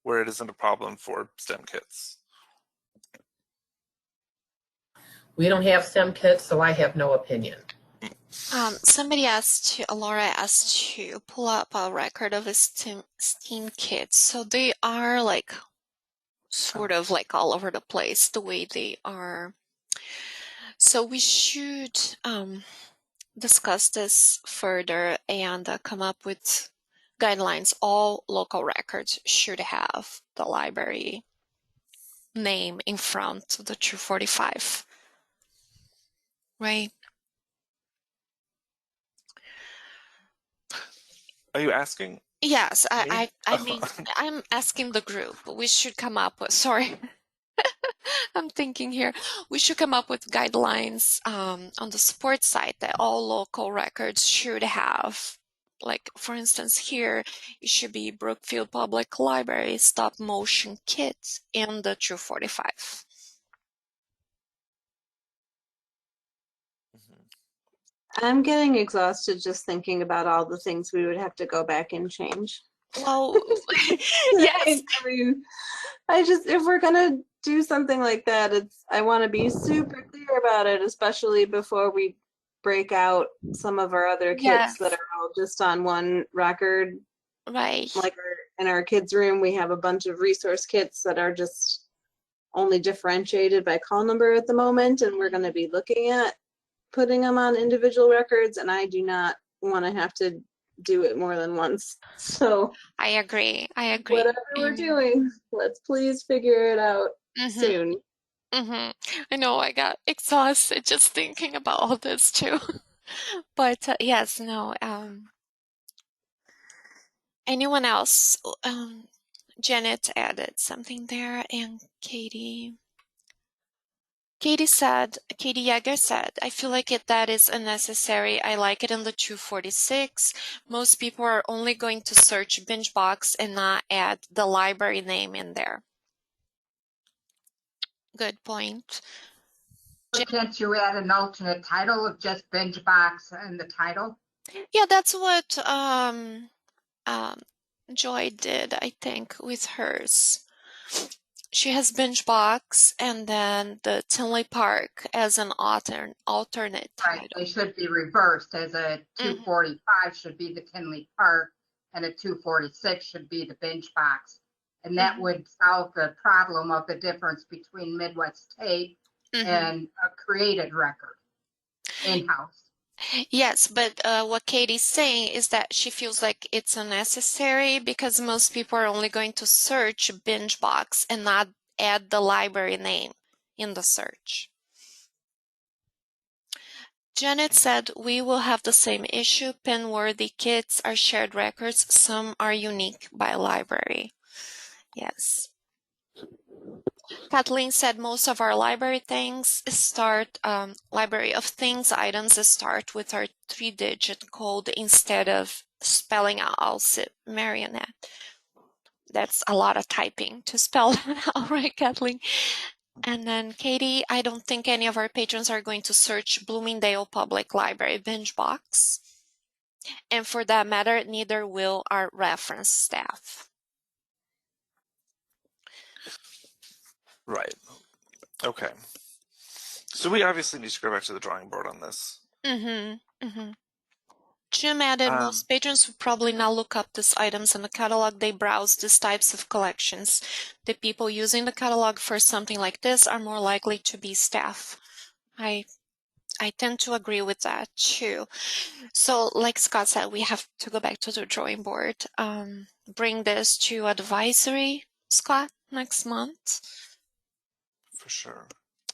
where it isn't a problem for STEM kits? We don't have STEM kits, so I have no opinion. somebody Laura asked to pull up a record of a STEAM kit. So they are like sort of like all over the place the way they are. So we should discuss this further and come up with guidelines. All local records should have the library name in front of the 245, right? Are you asking? Yes, Me? I mean, I'm asking the group. We should come up with, sorry, I'm thinking here, we should come up with guidelines on the support site that all local records should have. Like, for instance, here, it should be Brookfield Public Library stop motion kit in the 245. I'm getting exhausted just thinking about all the things we would have to go back and change. Well, yes. Like, I mean, if we're gonna do something like that, I want to be super clear about it, especially before we break out some of our other kits Yes. that are all just on one record. Right. Like in our kids' room, we have a bunch of resource kits that are just only differentiated by call number at the moment, and we're going to be looking at putting them on individual records, and I do not want to have to do it more than once. So I agree. whatever we're doing, let's please figure it out soon. I know, I got exhausted just thinking about all this too. But yes, no. Anyone else? Janet added something there, and Katie Yeager said, I feel like that is unnecessary. I like it in the 246. Most people are only going to search binge box and not add the library name in there. Good point. Can't you add an alternate title of just binge box and the title? Yeah, that's what Joy did, I think, with hers. She has binge box and then the Tinley Park as an alternate Right, title. they should be reversed, as a 245 should be the Tinley Park and a 246 should be the binge box. And that would solve the problem of the difference between Midwest tape and a created record in-house. Yes, but what Katie's saying is that she feels like it's unnecessary because most people are only going to search BingeBox and not add the library name in the search. Janet said, we will have the same issue. Pen-worthy kits are shared records. Some are unique by library. Yes. Kathleen said most of our library things start, library of things items start with our 3-digit code instead of spelling out also marionette. That's a lot of typing to spell that out, right, Kathleen? And then Katie, I don't think any of our patrons are going to search Bloomingdale Public Library BingeBox. And for that matter, neither will our reference staff. Right. Okay. So we obviously need to go back to the drawing board on this. Jim added, most patrons would probably not look up these items in the catalog. They browse these types of collections. The people using the catalog for something like this are more likely to be staff. I tend to agree with that too. So like Scott said, we have to go back to the drawing board. Bring this to advisory, Scott, next month. For sure.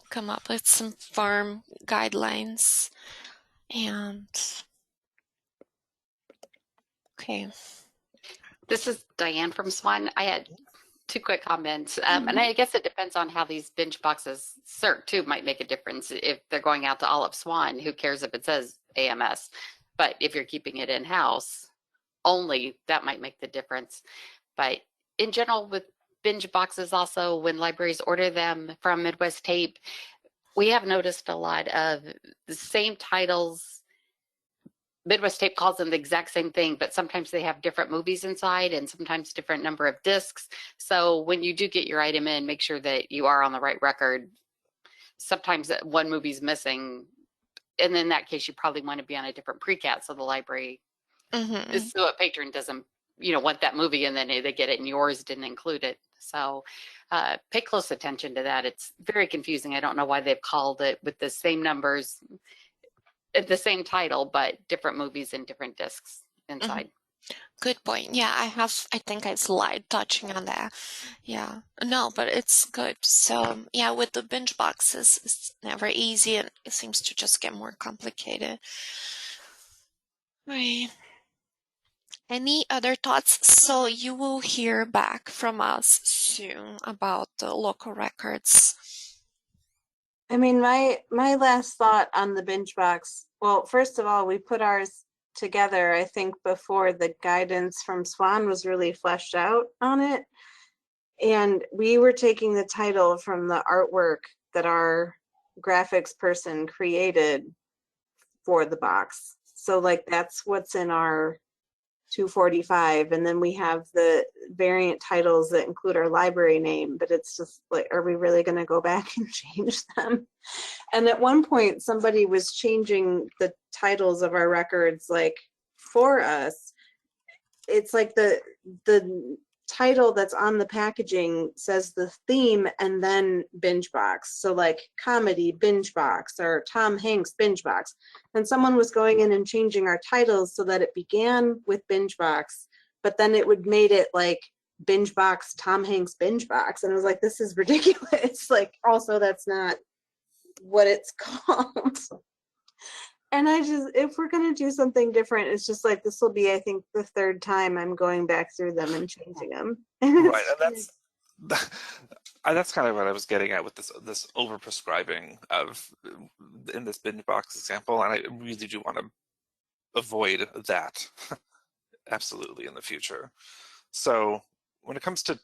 Come up with some firm guidelines. And okay. This is Diane from Swan. I had 2 quick comments. And I guess it depends on how these binge boxes sort too might make a difference. If they're going out to all of Swan, who cares if it says AMS? But if you're keeping it in-house only, that might make the difference. But in general, with binge boxes also, when libraries order them from Midwest Tape, we have noticed a lot of the same titles. Midwest Tape calls them the exact same thing, but sometimes they have different movies inside and sometimes different number of discs. So when you do get your item in, make sure that you are on the right record. Sometimes one movie's missing, and in that case, you probably want to be on a different precat, so the library, so a patron doesn't, want that movie and then they get it and yours didn't include it. So pay close attention to that. It's very confusing. I don't know why they've called it with the same numbers, the same title, but different movies and different discs inside. Good point. Yeah, I think I slide touching on that. Yeah, no, but it's good. So yeah, with the binge boxes, it's never easy and it seems to just get more complicated. Right. Any other thoughts? So you will hear back from us soon about the local records. I mean, my last thought on the binge box, well, first of all, we put ours together, I think, before the guidance from Swan was really fleshed out on it. And we were taking the title from the artwork that our graphics person created for the box. So like that's what's in our 245, and then we have the variant titles that include our library name, but it's just like, are we really going to go back and change them? And at one point somebody was changing the titles of our records like for us. It's like the title that's on the packaging says the theme and then binge box. So like comedy binge box or Tom Hanks binge box. And someone was going in and changing our titles so that it began with binge box, but then it would made it like binge box Tom Hanks binge box. And I was like, this is ridiculous. Like also that's not what it's called. And I just, if we're going to do something different, it's just like, this will be, I think, the 3rd time I'm going back through them and changing them. Right, and that's kind of what I was getting at with this over prescribing of in this binge box example, and I really do want to avoid that absolutely in the future. So when it comes to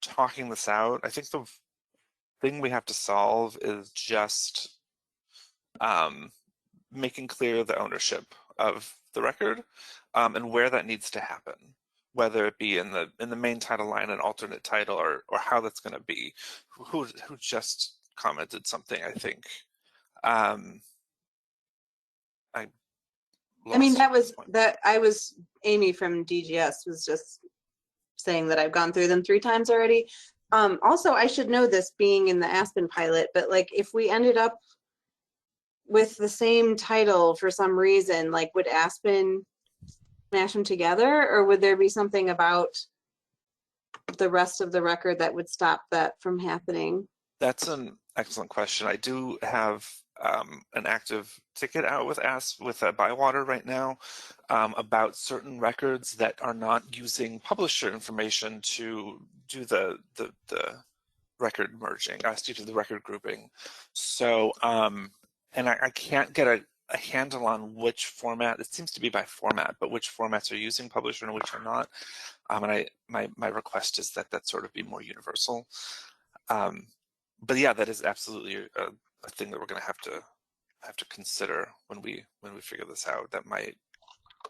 talking this out, I think the thing we have to solve is just making clear the ownership of the record and where that needs to happen, whether it be in the main title line, an alternate title, or how that's going to be. Who just commented something, I think. I mean, that was Amy from DGS was just saying that I've gone through them 3 times already. Also, I should know this being in the Aspen pilot, but like if we ended up with the same title for some reason, like would Aspen mash them together, or would there be something about the rest of the record that would stop that from happening? That's an excellent question. I do have an active ticket out with Bywater right now about certain records that are not using publisher information to do the record merging, to do the record grouping. So, and I can't get a handle on which format. It seems to be by format, but which formats are using publisher and which are not. And my request is that that sort of be more universal. But yeah, that is absolutely a thing that we're going to have to consider when we figure this out. That might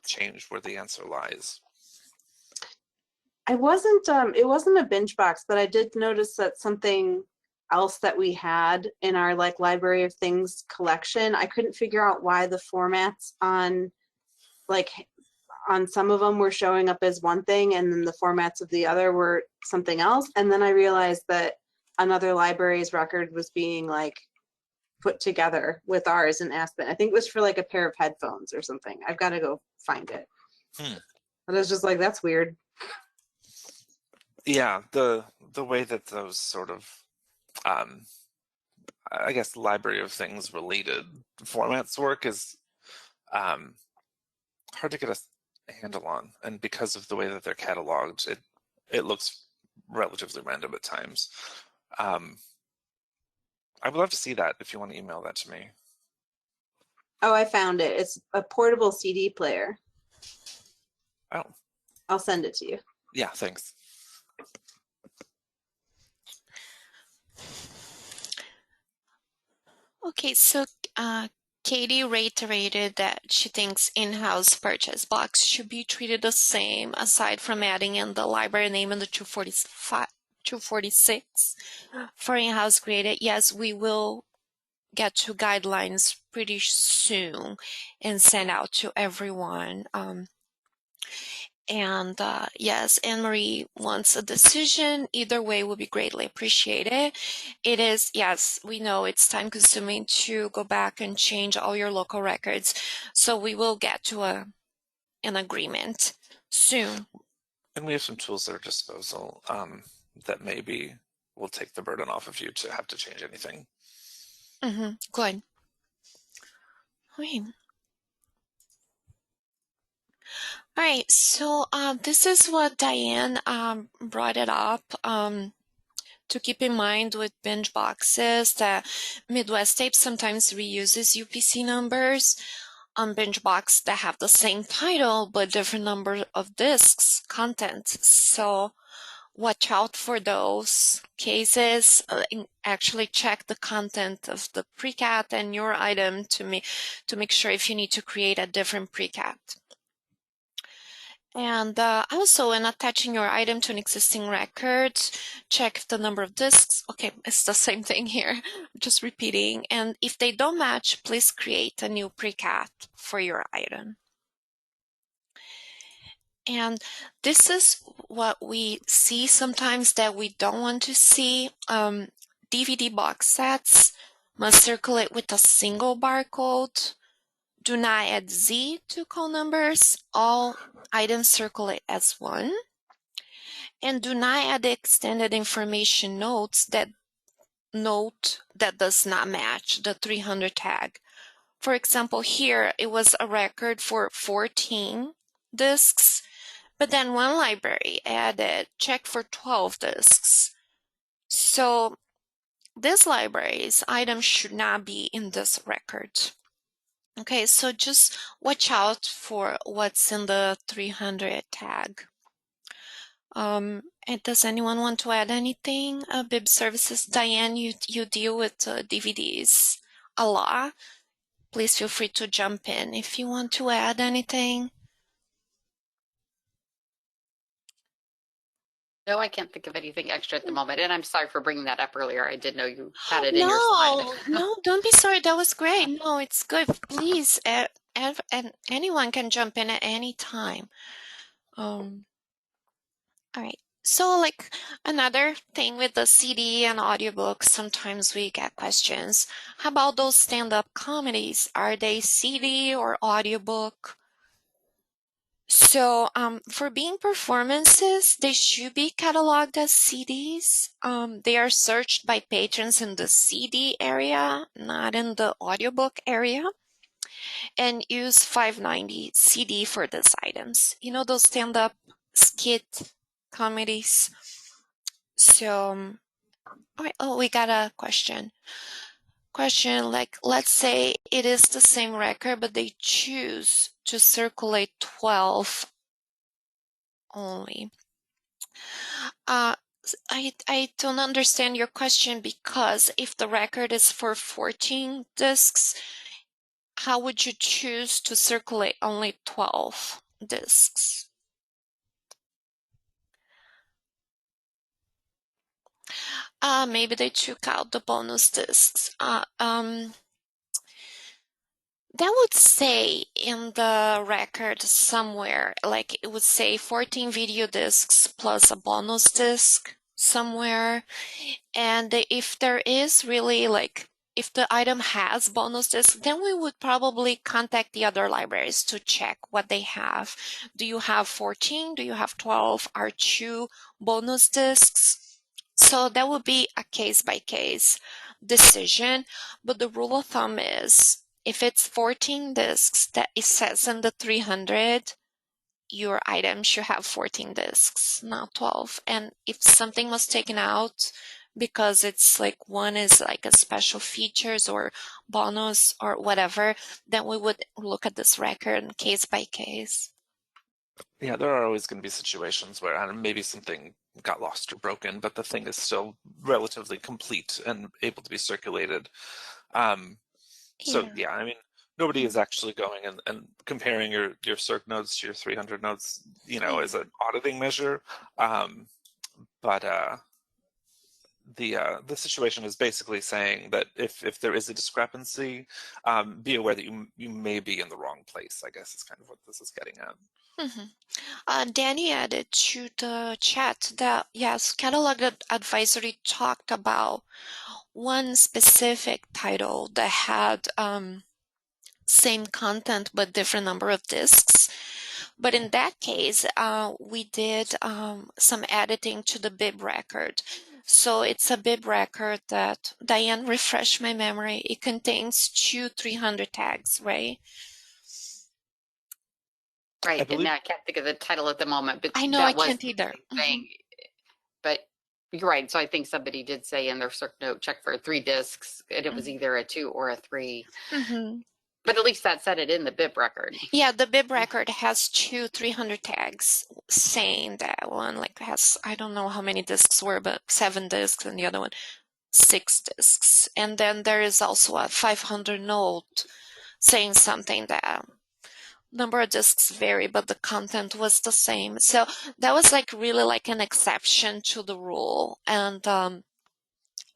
change where the answer lies. I wasn't it wasn't a binge box, but I did notice that something else that we had in our like library of things collection, I couldn't figure out why the formats on some of them were showing up as one thing and then the formats of the other were something else. And then I realized that another library's record was being like put together with ours in Aspen. I think it was for like a pair of headphones or something. I've got to go find it. But I was just like, that's weird. Yeah, the way that those sort of I guess library of things related formats work is hard to get a handle on, and because of the way that they're cataloged, it looks relatively random at times. I would love to see that if you want to email that to me. Oh, I found it. It's a portable CD player. Oh. I'll send it to you. Yeah, thanks. Okay, so Katie reiterated that she thinks in-house purchase blocks should be treated the same, aside from adding in the library name in the 246 for in-house created. Yes, we will get to guidelines pretty soon and send out to everyone. Yes, Anne-Marie wants a decision. Either way will be greatly appreciated. It is, yes, we know it's time consuming to go back and change all your local records. So we will get to an agreement soon. And we have some tools at our disposal that maybe will take the burden off of you to have to change anything. Good. All right, so this is what Diane brought it up to keep in mind with binge boxes that Midwest Tape sometimes reuses UPC numbers on binge box that have the same title but different number of discs content. So watch out for those cases. Actually check the content of the precat and your item to make sure if you need to create a different precat. And also, when attaching your item to an existing record, check the number of discs. Okay, it's the same thing here, just repeating. And if they don't match, please create a new precat for your item. And this is what we see sometimes that we don't want to see. DVD box sets must circulate with a single barcode. Do not add Z to call numbers. All items circulate as one. And do not add the extended information note that does not match the 300 tag. For example, here it was a record for 14 discs, but then one library added check for 12 discs. So this library's item should not be in this record. Okay, so just watch out for what's in the 300 tag. And does anyone want to add anything? Bib Services, Diane, you deal with DVDs a lot. Please feel free to jump in if you want to add anything. No, I can't think of anything extra at the moment. And I'm sorry for bringing that up earlier. I did know you had it in your slide. No, don't be sorry. That was great. No, it's good. Please, and anyone can jump in at any time. All right. So like another thing with the CD and audiobook, sometimes we get questions. How about those stand-up comedies? Are they CD or audiobook? So for being performances, they should be cataloged as CDs. They are searched by patrons in the CD area, not in the audiobook area, and use 590 CD for these items. You know those stand-up skit comedies? So, all right. Oh, we got a question. Like, let's say it is the same record, but they choose to circulate 12 only. I don't understand your question, because if the record is for 14 discs, how would you choose to circulate only 12 discs? Maybe they took out the bonus discs. That would say in the record somewhere, like it would say 14 video discs plus a bonus disc somewhere. And if there is really like, if the item has bonus discs, then we would probably contact the other libraries to check what they have. Do you have 14? Do you have 12? Are 2 bonus discs? So that would be a case by case decision. But the rule of thumb is, if it's 14 discs that it says in the 300, your item should have 14 discs, not 12. And if something was taken out because it's like one is like a special features or bonus or whatever, then we would look at this record case by case. Yeah, there are always going to be situations where, I don't know, maybe something got lost or broken, but the thing is still relatively complete and able to be circulated. So yeah, I mean, nobody is actually going and comparing your circ nodes to your 300 nodes, you know, as an auditing measure. But the situation is basically saying that if there is a discrepancy, be aware that you may be in the wrong place, I guess is kind of what this is getting at. Danny added to the chat that, yes, Catalog Advisory talked about one specific title that had same content but different number of discs. But in that case, we did some editing to the bib record. So it's a bib record that, Diane, refresh my memory, it contains 2 300 tags, right? Right, believe- and I can't think of the title at the moment, but I know, that I was can't the either. same thing. But you're right. So I think somebody did say in their circ note, check for 3 discs, and it was either a 2 or a 3. But at least that said it in the bib record. Yeah, the bib record has 2 300 tags saying that one like has, I don't know how many discs were, but 7 discs, and the other one 6 discs. And then there is also a 500 note saying something that number of discs vary, but the content was the same. So that was like really like an exception to the rule. And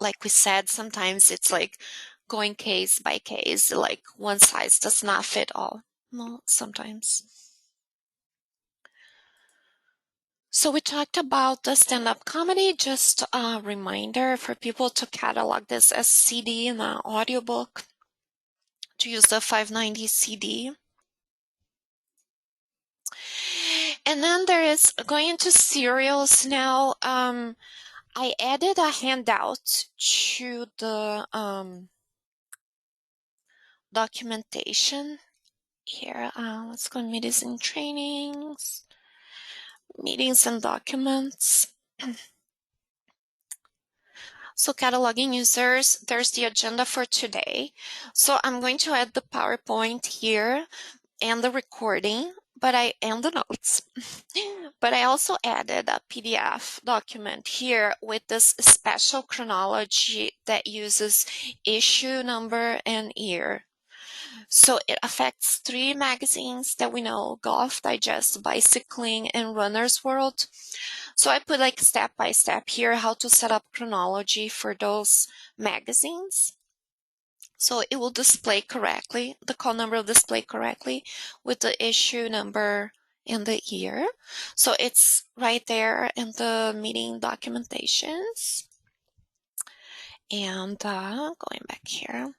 like we said, sometimes it's like going case by case, like one size does not fit all. No, sometimes. So we talked about the stand-up comedy. Just a reminder for people to catalog this as CD in an audiobook, to use the 590 CD. And then there is going into serials now. I added a handout to the documentation here. Let's go meetings and trainings, meetings and documents. So cataloging users, there's the agenda for today. So I'm going to add the PowerPoint here and the recording, and the notes. But I also added a PDF document here with this special chronology that uses issue number and year. So it affects 3 magazines that we know: Golf Digest, Bicycling, and Runner's World. So I put like step by step here how to set up chronology for those magazines. So it will display correctly, the call number will display correctly with the issue number and the year. So it's right there in the meeting documentations. And going back here.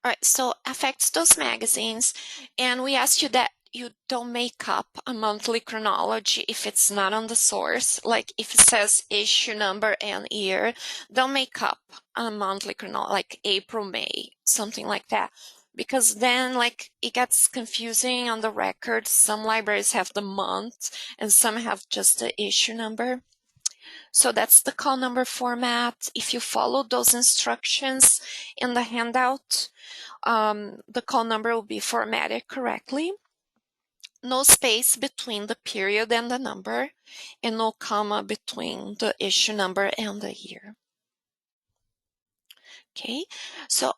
All right, so affects those magazines. And we asked you that you don't make up a monthly chronology if it's not on the source. Like if it says issue number and year, don't make up a monthly chronology, like April, May, something like that. Because then like it gets confusing on the record. Some libraries have the month and some have just the issue number. So that's the call number format. If you follow those instructions in the handout, the call number will be formatted correctly. No space between the period and the number, and no comma between the issue number and the year. Okay, so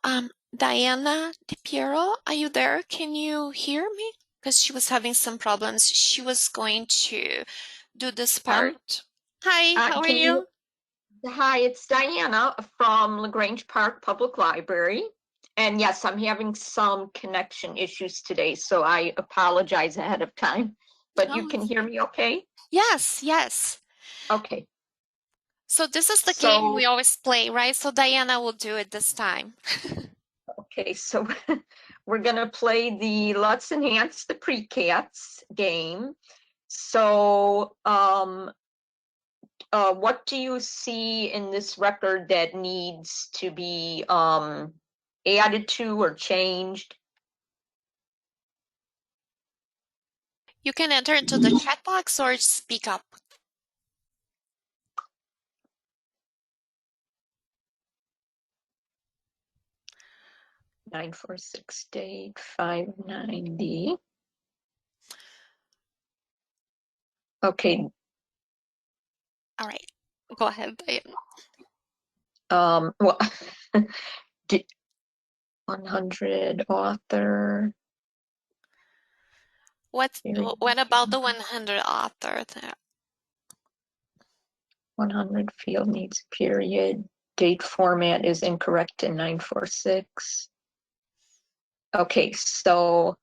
Diana DiPiero, are you there? Can you hear me? Because she was having some problems. She was going to do this part. Hi, how are you? Hi, it's Diana from LaGrange Park Public Library. And yes, I'm having some connection issues today, so I apologize ahead of time. But you can hear me okay? Yes, yes. Okay. So this is the game we always play, right? So Diana will do it this time. Okay, so we're going to play the Let's Enhance the Pre-Cats game. So what do you see in this record that needs to be added to or changed? You can enter into the chat box or speak up. (946) date 590. Okay. All right, go ahead, Diana. Well, 100 author. What about the 100 author there? 100 field needs period. Date format is incorrect in 946. Okay, so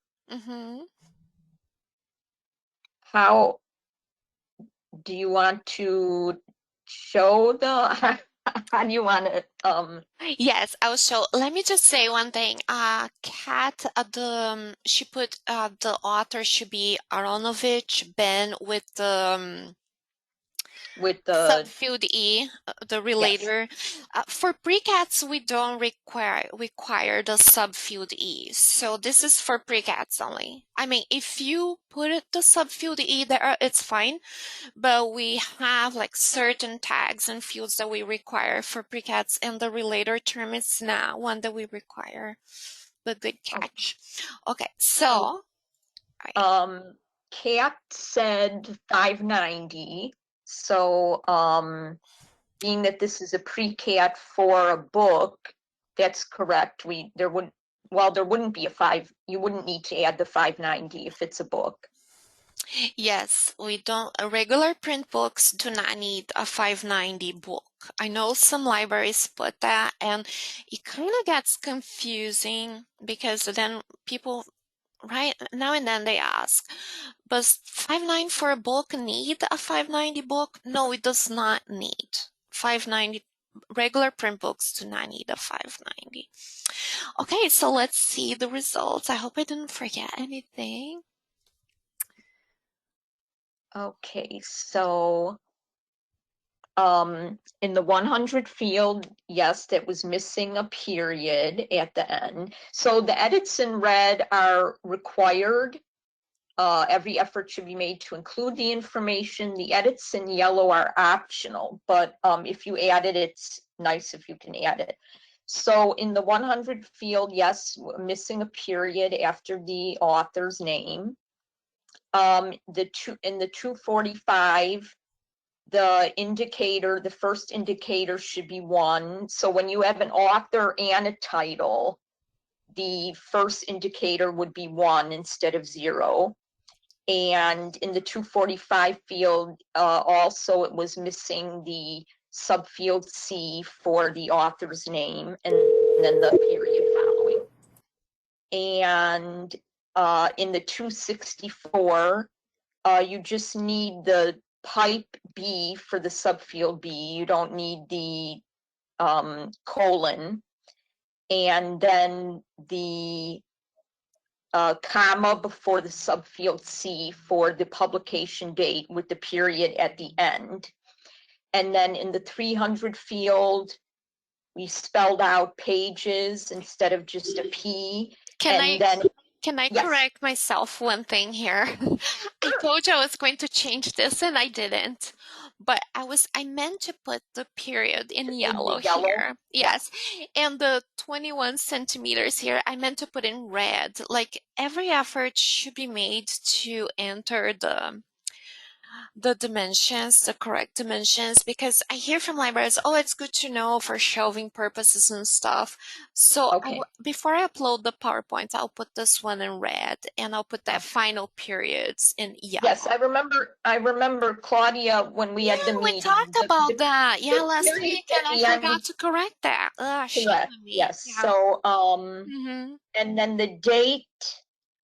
how do you want to show the how do you want to Yes, I'll show. Let me just say one thing. Kat, she put the author should be Aronovich Ben with the subfield E, the relator. Yes. For precats, we don't require the subfield E. So this is for precats only. I mean, if you put the subfield E there, it's fine. But we have like certain tags and fields that we require for precats, and the relator term is not one that we require. But good catch. Okay, so Kat said 590. So being that this is a pre-cat for a book, that's correct. There wouldn't be you wouldn't need to add the 590 if it's a book. Yes, we don't. Regular print books do not need a 590 book. I know some libraries put that, and it kind of gets confusing because then people, right now and then they ask, does 590 for a book need a 590 book? No, it does not need 590. Regular print books do not need a 590. Okay, so let's see the results. I hope I didn't forget anything. Okay, so in the 100 field, yes, that was missing a period at the end. So the edits in red are required. Every effort should be made to include the information. The edits in yellow are optional, but if you add it, it's nice if you can add it. So in the 100 field, yes, missing a period after the author's name. In the 245, the first indicator should be 1. So when you have an author and a title, the first indicator would be 1 instead of 0. And in the 245 field, also it was missing the subfield C for the author's name and then the period following. And in the 264, you just need the pipe B for the subfield B. You don't need the colon. And then the comma before the subfield C for the publication date with the period at the end. And then in the 300 field, we spelled out pages instead of just a P. Can And I yes. correct myself one thing here? I told you I was going to change this and I didn't. But I meant to put the period in yellow yellow? here. Yes. And the 21 centimeters here, I meant to put in red. Like every effort should be made to enter the dimensions, the correct dimensions, because I hear from libraries, oh, it's good to know for shelving purposes and stuff. So Okay. before I upload the PowerPoint, I'll put this one in red and I'll put that final periods in yellow. Yes, I remember Claudia when we had the meeting. We talked about that. Yeah, last period week, at and the I end- forgot to correct that. Shame Correct, on me. yes. Yeah. So, Mhm. and then the date,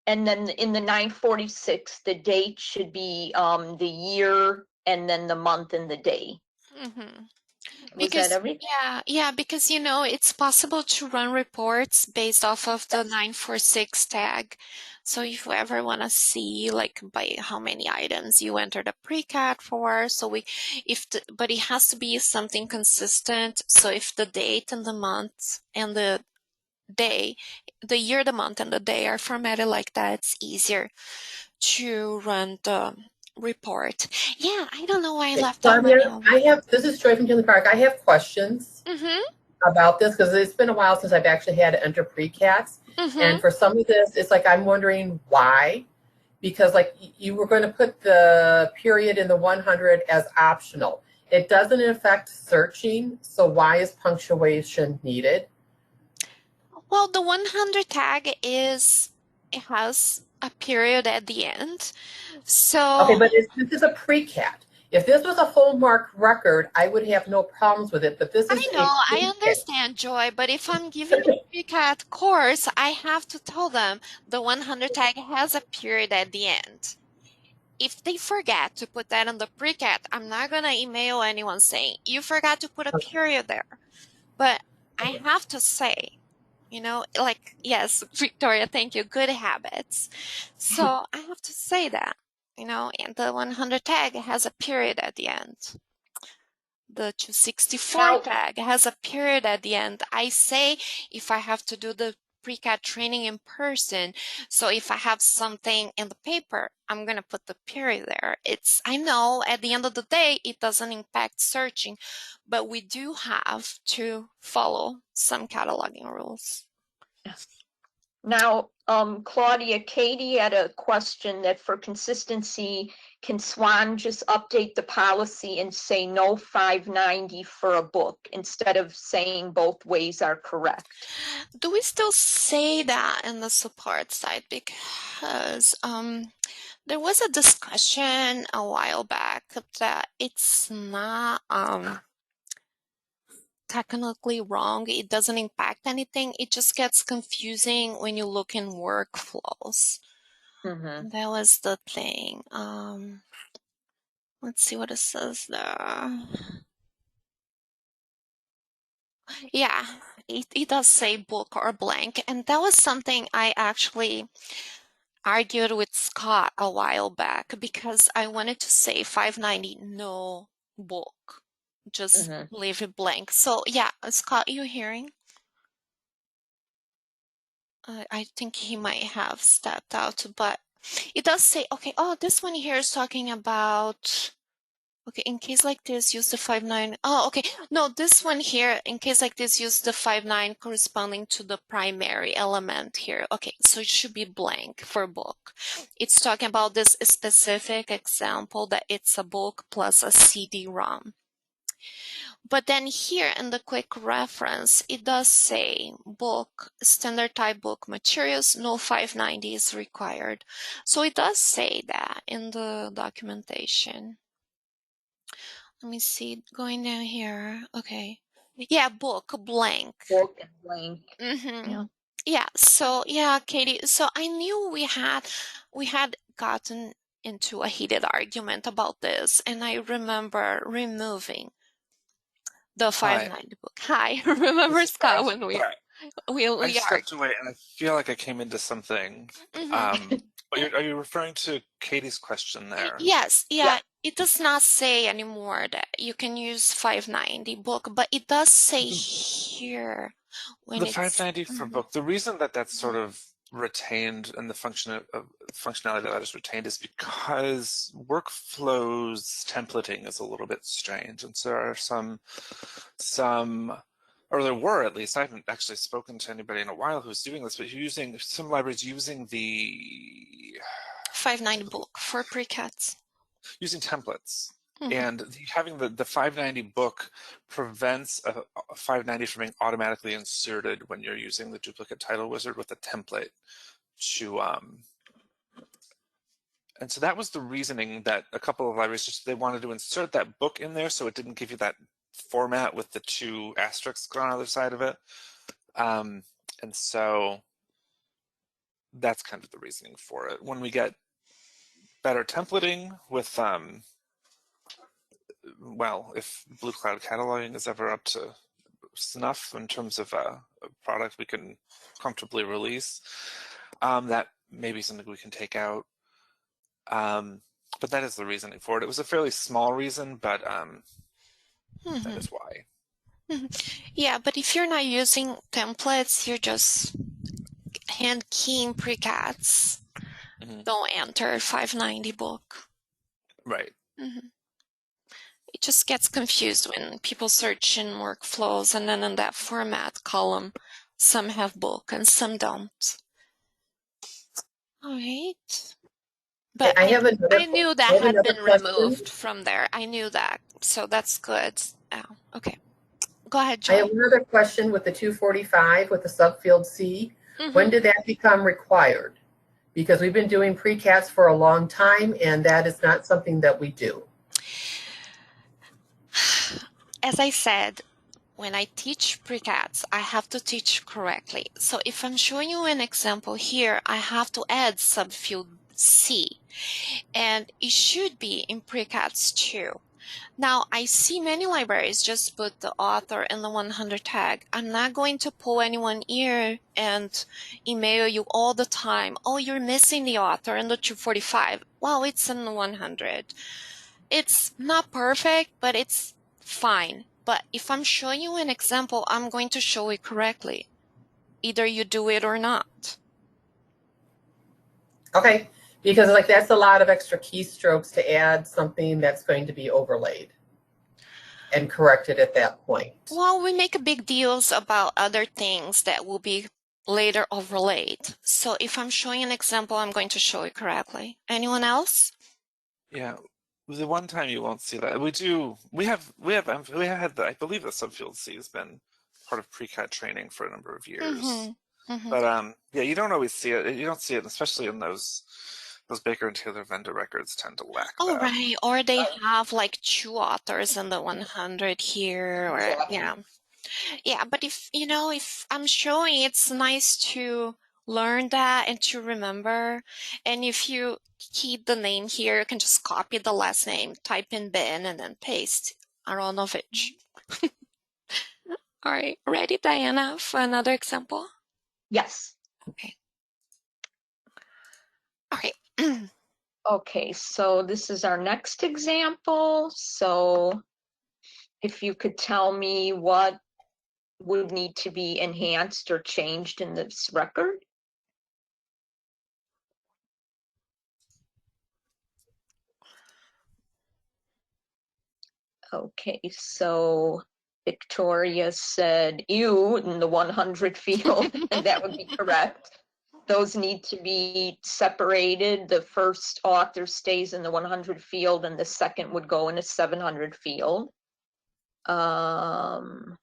and then in the 946, the date should be the year and then the month and the day. Mhm. Was that everything? Yeah, because it's possible to run reports based off of the 946 tag. So if you ever want to see like by how many items you entered a precat for, but it has to be something consistent. So if the date and the month and the day, the year, the month, and the day are formatted like that, it's easier to run the report. Yeah, I don't know why I left that one Claudia, out. this is Joy from Tinley Park. I have questions Mm-hmm. about this because it's been a while since I've actually had to enter precats. Mm-hmm. And for some of this, it's like I'm wondering why. Because like you were going to put the period in the 100 as optional. It doesn't affect searching, so why is punctuation needed? Well, the 100 tag it has a period at the end. So Okay, but this is a precat. If this was a hallmark record, I would have no problems with it, but this is I know, a I precat. understand, Joy, but if I'm giving a precat course, I have to tell them the 100 tag has a period at the end. If they forget to put that on the precat, I'm not going to email anyone saying, you forgot to put a period there. But I have to say, like, yes, Victoria, thank you, good habits. So I have to say that, and the 100 tag has a period at the end. The 264 tag has a period at the end. I say if I have to do the precat training in person, so if I have something in the paper, I'm going to put the period there. I know at the end of the day, it doesn't impact searching, but we do have to follow some cataloging rules. Now, Claudia, Katie had a question that for consistency, can SWAN just update the policy and say no 590 for a book instead of saying both ways are correct? Do we still say that in the support side? Because there was a discussion a while back that it's not technically wrong. It doesn't impact anything. It just gets confusing when you look in workflows. Mm-hmm. That was the thing. Let's see what it says there. Yeah, it does say book or blank. And that was something I actually argued with Scott a while back because I wanted to say 590, no book. Just leave it blank. So yeah, Scott, you hearing? I think he might have stepped out, but it does say, okay, oh, this one here is talking about, okay, in case like this, use the 5.9. Oh, okay. No, this one here, in case like this, use the 5.9 corresponding to the primary element here. Okay, so it should be blank for book. It's talking about this specific example that it's a book plus a CD-ROM. But then here in the quick reference, it does say book, standard type book materials, no 590 is required. So it does say that in the documentation. Let me see, going down here. Okay. Yeah, book, blank. Book and blank. Mm-hmm. Yeah. Yeah, so yeah, Katie, so I knew we had gotten into a heated argument about this, and I remember removing the Hi. 590 book. Hi, remember Scott when Sorry. we I we stepped argued? away and I feel like I came into something. Are you referring to Katie's question there? Yes, Yeah. yeah, it does not say anymore that you can use 590 book, but it does say here when The it's 590 for book, the reason that that's sort of retained and the functionality that is retained is because workflows templating is a little bit strange. And so there are or there were at least, I haven't actually spoken to anybody in a while who's doing this, but using some libraries using the 590 book for precats. using templates. Mhm. And having the 590 book prevents a 590 from being automatically inserted when you're using the duplicate title wizard with a template to and so that was the reasoning that a couple of libraries just they wanted to insert that book in there so it didn't give you that format with the two asterisks on either side of it. And so that's kind of the reasoning for it. When we get better templating with well, if Blue Cloud cataloging is ever up to snuff in terms of a product we can comfortably release, that may be something we can take out. But that is the reasoning for it. It was a fairly small reason, but that is why. Yeah, but if you're not using templates, you're just hand keying precats. Don't enter 590 book. Right. It just gets confused when people search in workflows and then in that format column, some have book and some don't. All right. But I have another. I knew that had been removed from there. I knew that. So that's good. Oh, okay. Go ahead, Joy. I have another question with the 245 with the subfield C. When did that become required? Because we've been doing precats for a long time, and that is not something that we do. As I said, when I teach precats, I have to teach correctly. So if I'm showing you an example here, I have to add subfield C, and it should be in precats too. Now, I see many libraries just put the author and the 100 tag. I'm not going to pull anyone ear and email you all the time. Oh, you're missing the author and the 245. Well, it's in the 100. It's not perfect, but it's fine. But if I'm showing you an example, I'm going to show it correctly. Either you do it or not. Okay, because like that's a lot of extra keystrokes to add something that's going to be overlaid and corrected at that point. Well, we make big deals about other things that will be later overlaid. So if I'm showing an example, I'm going to show it correctly. Anyone else? Yeah. The one time you won't see that. We have had I believe the subfield C has been part of precat training for a number of years. But yeah, you don't always see it. You don't see it, especially in those Baker and Taylor vendor records tend to lack Oh, that. right. Or they have like two authors in the 100 here, or yeah. Yeah, but if I'm showing, it's nice to learn that and to remember. And if you keep the name here, you can just copy the last name, type in Ben, and then paste Aronovich. All right, ready, Diana, for another example? Yes. Okay. All right. Okay, so this is our next example. So if you could tell me what would need to be enhanced or changed in this record. Okay, so Victoria said you in the 100 field, and that would be correct. Those need to be separated. The first author stays in the 100 field and the second would go in a 700 field. Let's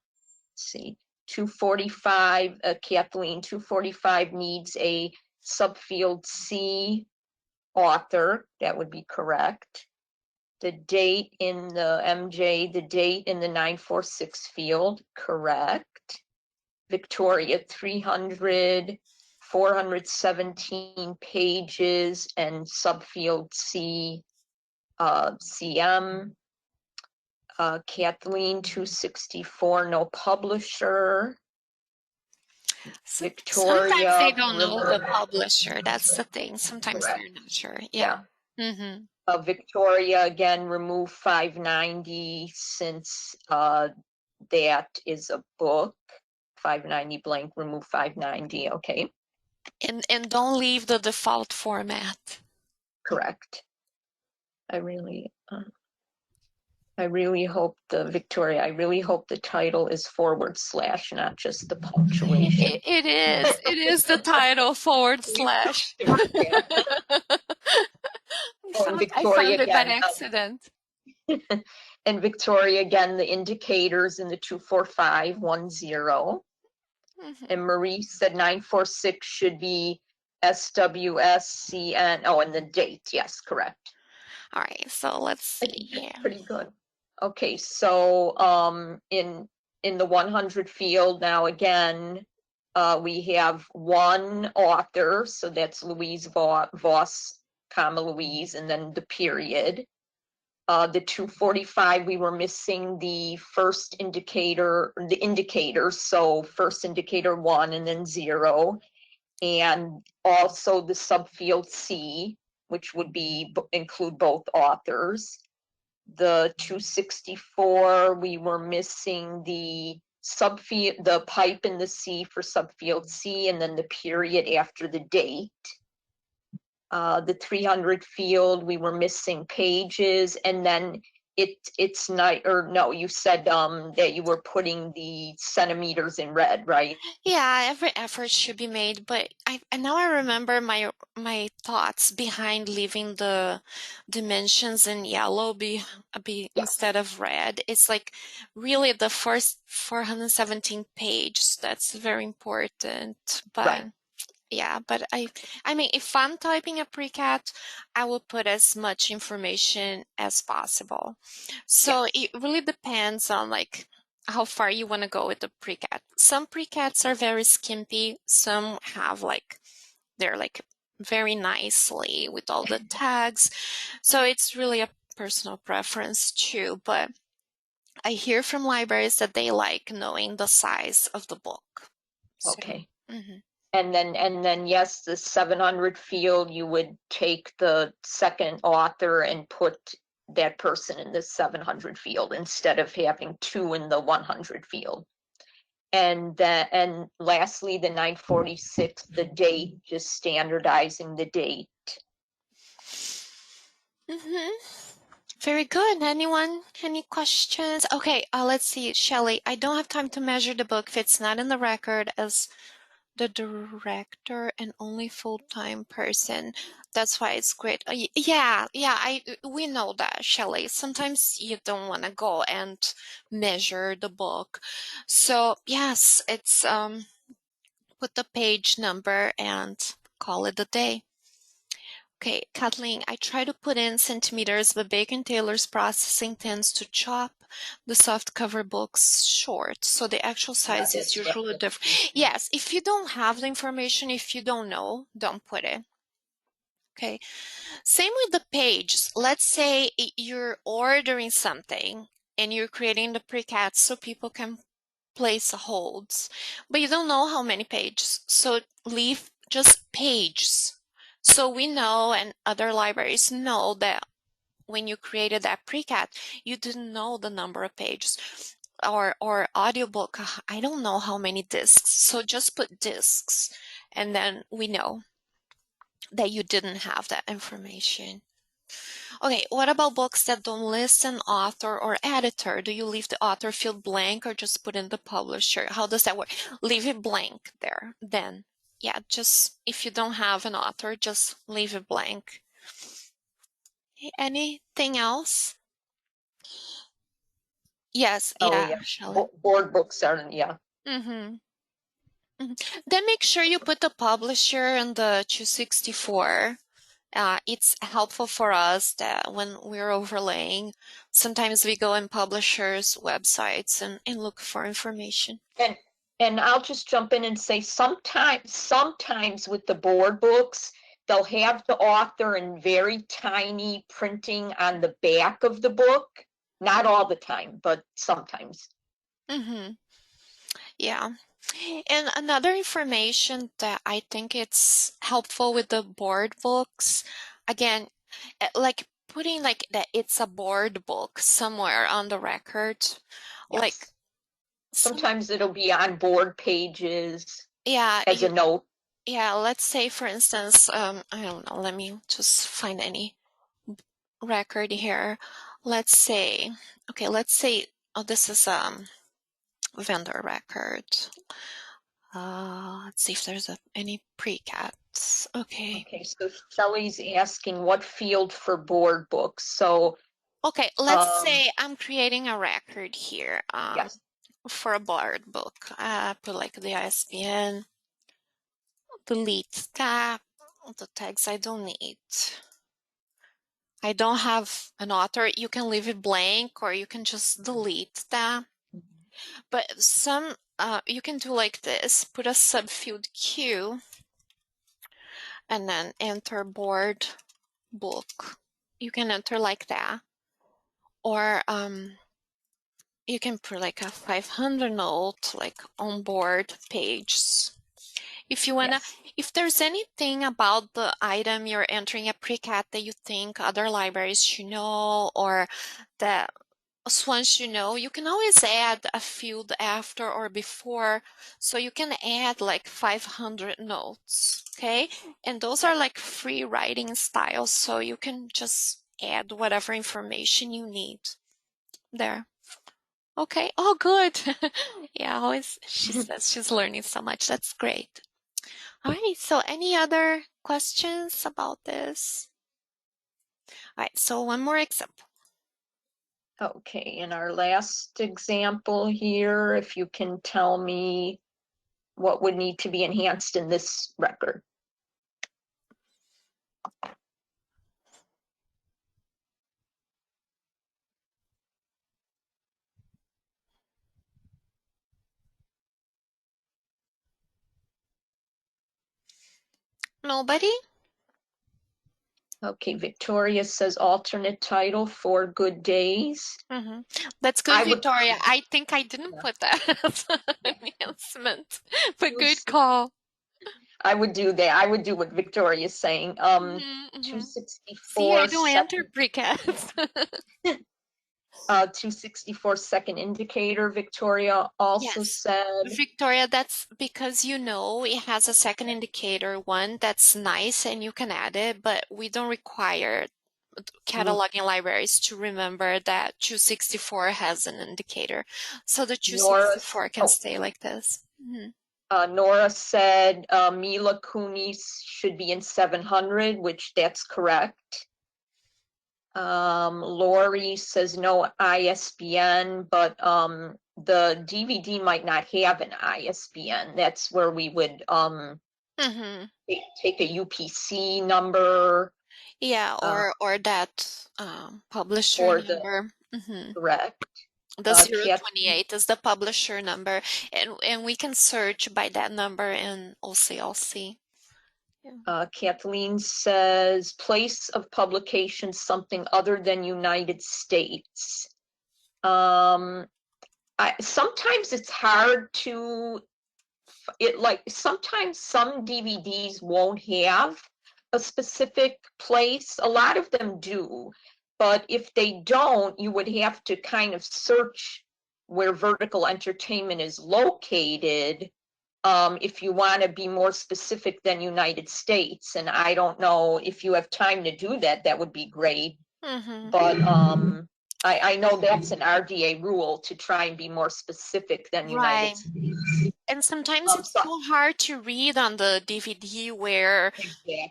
see, 245, Kathleen, 245 needs a subfield C author. That would be correct. The date in the MJ, the date in the 946 field, correct. Victoria 300, 417 pages, and subfield C, CM. Kathleen 264, no publisher. Sometimes they Victoria don't know the River, publisher. That's the thing. Sometimes Correct. they're not sure. Yeah. Mm-hmm. Victoria again, remove 590 since that is a book. 590 blank, remove 590. Okay, And don't leave the default format. correct. I really hope Victoria, I really hope the title is / not just the punctuation. It is. It is the title / I Victoria found it by again, accident. and Victoria again, the indicators in the 24510. Mhm. And Marie said 946 should be SWSCN. Oh, and the date. Yes, correct. All right, so let's see here. Pretty good. Okay, so in the 100 field now again, we have one author, so that's Louise Voss, comma Louise, and then the period. The 245, we were missing the first indicator, the indicators, so first indicator 1 and then 0, and also the subfield C, which would be include both authors. The 264, we were missing the subfield, the pipe in the C for subfield C, and then the period after the date. The 300 field, we were missing pages, and then it's not, or no, you said that you were putting the centimeters in red, right? Yeah, every effort should be made, but and now I remember my thoughts behind leaving the dimensions in yellow instead of red. It's like really the first 417 page that's very important, but Right. yeah, but I mean, if I'm typing a precat, I will put as much information as possible. So it really depends on like how far you want to go with the precat. Some precats are very skimpy. Some have they're like very nicely with all the tags. So it's really a personal preference too. But I hear from libraries that they like knowing the size of the book. So, Okay. mhm. And then yes, the 700 field, you would take the second author and put that person in the 700 field instead of having 2 in the 100 field. And lastly, the 946, the date, just standardizing the date. Very good. Anyone? Any questions? Okay, let's see. Shelley, I don't have time to measure the book if it's not in the record as the director and only full-time person. That's why it's great. Yeah, we know that, Shelley. Sometimes you don't want to go and measure the book. So yes, it's put the page number and call it a day. Okay, Kathleen, I try to put in centimeters, but Bacon-Taylor's processing tends to chop the soft cover books short, so the actual size is usually different. Yes, if you don't have the information, if you don't know, don't put it. Okay, same with the pages. Let's say you're ordering something and you're creating the precat so people can place holds, but you don't know how many pages, so leave just pages. So we know, and other libraries know, that when you created that precat, you didn't know the number of pages. Or audiobook, I don't know how many discs, so just put discs, and then we know that you didn't have that information. Okay, what about books that don't list an author or editor? Do you leave the author field blank or just put in the publisher? How does that work? Leave it blank there, then. Yeah, just if you don't have an author, just leave it blank. Anything else? Yes, yeah, Shelley. Board books are, yeah. Then make sure you put the publisher and the 264. It's helpful for us that when we're overlaying, sometimes we go in publishers' websites and look for information. And I'll just jump in and say sometimes with the board books, they'll have the author in very tiny printing on the back of the book. Not all the time, but sometimes. Mm-hmm. Yeah. And another information that I think it's helpful with the board books, again, like putting like that it's a board book somewhere on the record. Like Yes. Sometimes it'll be on board pages yeah, as a note. yeah, let's say for instance, I don't know, let me just find any record here. Let's say, okay, let's say, oh, this is vendor record. Let's see if there's any pre-cats. Okay. Okay, so Shelley's asking what field for board books. So Okay, let's say I'm creating a record here yes. for a board book. Put like the ISBN, delete tab, the tags I don't need. I don't have an author. You can leave it blank or you can just delete that. But some, you can do like this, put a subfield Q and then enter board book. You can enter like that. Or you can put like a 500 note, like on board page. If you wanna, if there's anything about the item you're entering a pre-cat that you think other libraries should know or that SWAN should know, you can always add a field after or before. So you can add like 500 notes, okay? And those are like free writing styles, so you can just add whatever information you need there. Okay. Oh, good. Yeah, always she says she's learning so much. That's great. All right. So any other questions about this? All right. So one more example. Okay, in our last example here, if you can tell me what would need to be enhanced in this record. Nobody? Okay, Victoria says alternate title for Good Days. Mm-hmm. That's good, Victoria. I think I didn't put that as an enhancement, but good call. I would do that. I would do what Victoria's saying. 264. See, I don't enter precats. 264 second indicator, Victoria also said. Victoria, that's because you know it has a second indicator one that's nice and you can add it, but we don't require cataloging libraries to remember that 264 has an indicator. So the 264 can stay like this. Nora said Mila Kunis should be in 700, which that's correct. Lori says no ISBN, but the DVD might not have an ISBN. That's where we would take a UPC number. Yeah, or that publisher number. Correct. The 028 is the publisher number, and we can search by that number in OCLC. Kathleen says place of publication something other than United States. Sometimes it's hard to sometimes some DVDs won't have a specific place. A lot of them do, but if they don't, you would have to kind of search where Vertical Entertainment is located if you want to be more specific than United States. And I don't know if you have time to do that, that would be great. But I know that's an RDA rule to try and be more specific than United States. And sometimes it's so hard to read on the DVD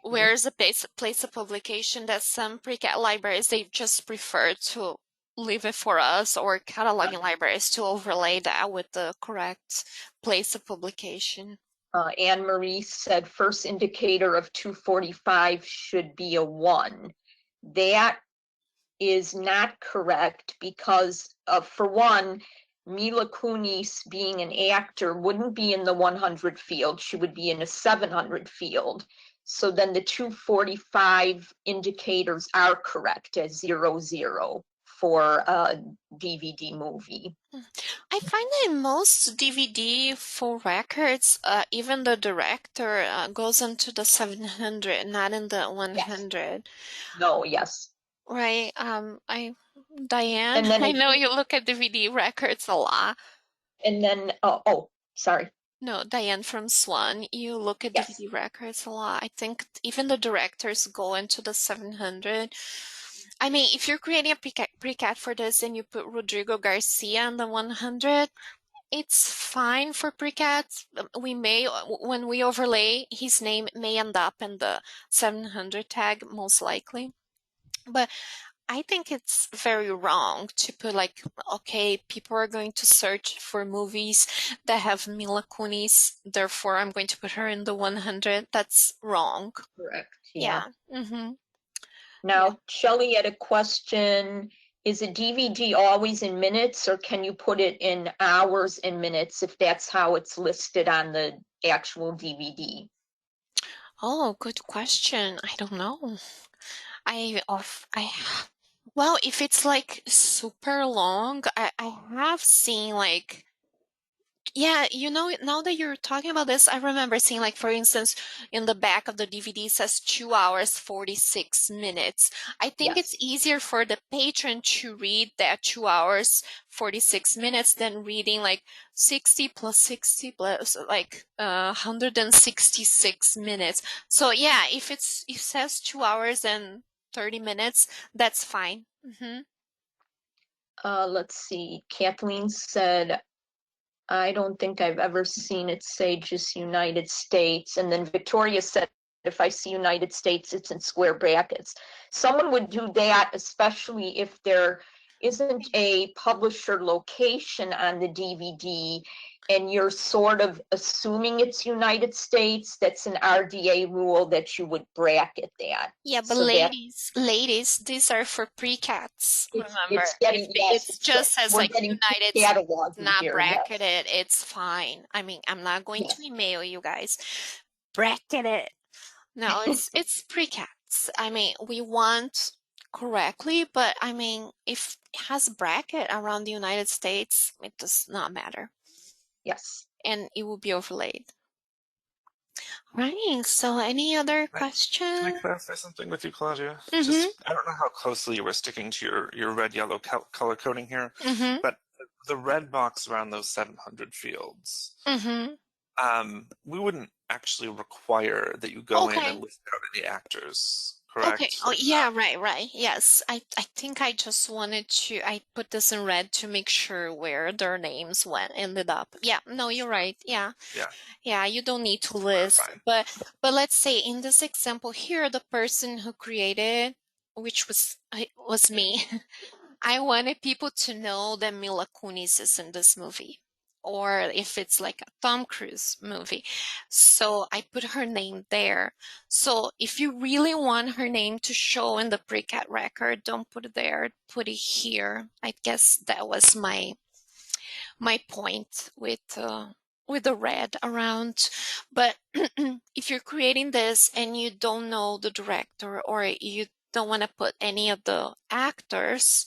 where's a place of publication that some pre-cat libraries, they just prefer to leave it for us, or cataloging libraries to overlay that with the correct place of publication. Anne Marie said first indicator of 245 should be a 1. That is not correct because for one, Mila Kunis being an actor wouldn't be in the 100 field. She would be in a 700 field. So then the 245 indicators are correct as 00 for a DVD movie. I find that in most DVD full records, even the director goes into the 700, not in the 100. No, yes. Right. Diane, And then I know you look at DVD records a lot. And then, sorry. No, Diane from Swan, you look at Yes. DVD records a lot. I think even the directors go into the 700. I mean, if you're creating a precat for this and you put Rodrigo Garcia on the 100, it's fine for precats. We may, when we overlay, his name may end up in the 700 tag, most likely. But I think it's very wrong to put like, okay, people are going to search for movies that have Mila Kunis, therefore I'm going to put her in the 100. That's wrong. Correct. Yeah. Mm-hmm. Now, Shelley had a question. Is a DVD always in minutes, or can you put it in hours and minutes if that's how it's listed on the actual DVD? Oh, good question. I don't know. Well, if it's like super long, I have seen like, yeah, you know, now that you're talking about this, I remember seeing like, for instance, in the back of the DVD says 2 hours, 46 minutes. I think Yes. it's easier for the patron to read that 2 hours, 46 minutes than reading like 60 plus 60 plus like 166 minutes. So yeah, if it says 2 hours and 30 minutes, that's fine. Mm-hmm. Let's see. Kathleen said, I don't think I've ever seen it say just United States. And then Victoria said, if I see United States, it's in square brackets. Someone would do that, especially if there isn't a publisher location on the DVD and you're sort of assuming it's United States. That's an RDA rule that you would bracket that. Yeah, but So ladies, these are for precats. Remember, yes, it just says we're like getting United, cataloged not here, yes. bracketed. It's fine. I mean, I'm not going to email you guys. Bracket it. No, it's precats. I mean, we want correctly, but I mean, if it has bracket around the United States, it does not matter. Yes. And it will be overlaid. Right. So any other questions? Can I clarify something with you, Claudia? Mm-hmm. Just, I don't know how closely you were sticking to your red-yellow color coding here, Mm-hmm. but the red box around those 700 fields, Mm-hmm. we wouldn't actually require that you go in and list out any actors, correct? Okay. Oh, yeah, right. Yes. I think I just wanted I put this in red to make sure where their names ended up. Yeah, no, you're right. Yeah. Yeah, you don't need to list. But let's say in this example here, the person who created, which was me, I wanted people to know that Mila Kunis is in this movie. Or if it's like a Tom Cruise movie. So I put her name there. So if you really want her name to show in the precat record, don't put it there, put it here. I guess that was my point with the red around. But if you're creating this and you don't know the director or you don't want to put any of the actors,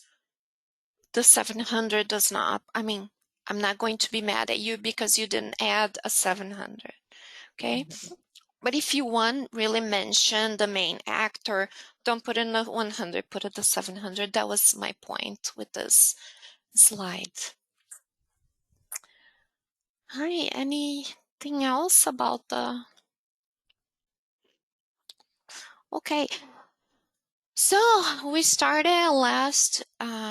the 700 does not, I mean, I'm not going to be mad at you because you didn't add a 700, okay? Mm-hmm. But if you want really mention the main actor, don't put in the 100, put it the 700. That was my point with this slide. Hi, anything else about the... Okay. So we started last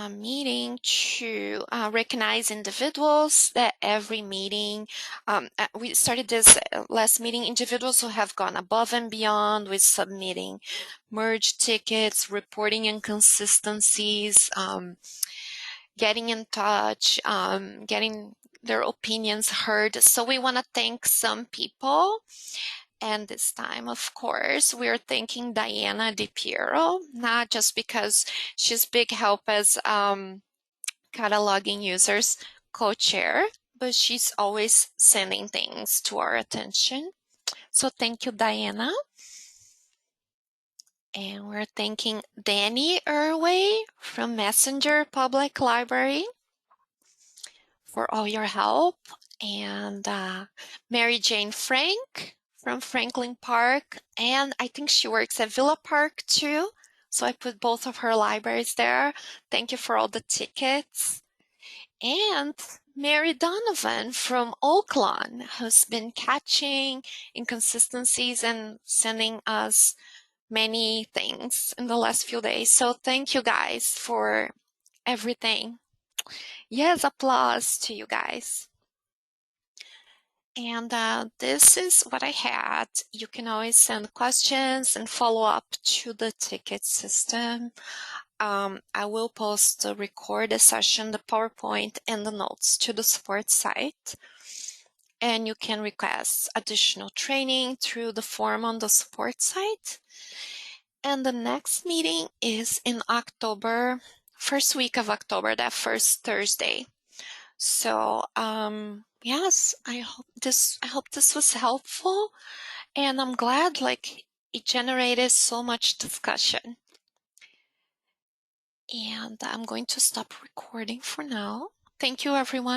meeting to recognize individuals that every meeting, we started this last meeting, individuals who have gone above and beyond with submitting merge tickets, reporting inconsistencies, getting in touch, getting their opinions heard. So we want to thank some people. And this time, of course, we're thanking Diana DiPiero, not just because she's big help as cataloging users, co-chair, but she's always sending things to our attention. So thank you, Diana. And we're thanking Danny Irway from Messenger Public Library for all your help, and Mary Jane Frank from Franklin Park, and I think she works at Villa Park too, so I put both of her libraries there. Thank you for all the tickets. And Mary Donovan from Oaklawn, who's been catching inconsistencies and sending us many things in the last few days. So thank you guys for everything. Yes, applause to you guys. And this is what I had. You can always send questions and follow up to the ticket system. I will post the recorded session, the PowerPoint, and the notes to the support site. And you can request additional training through the form on the support site. And the next meeting is in October, first week of October, that first Thursday. So, yes, I hope this was helpful, and I'm glad it generated so much discussion. And I'm going to stop recording for now. Thank you, everyone.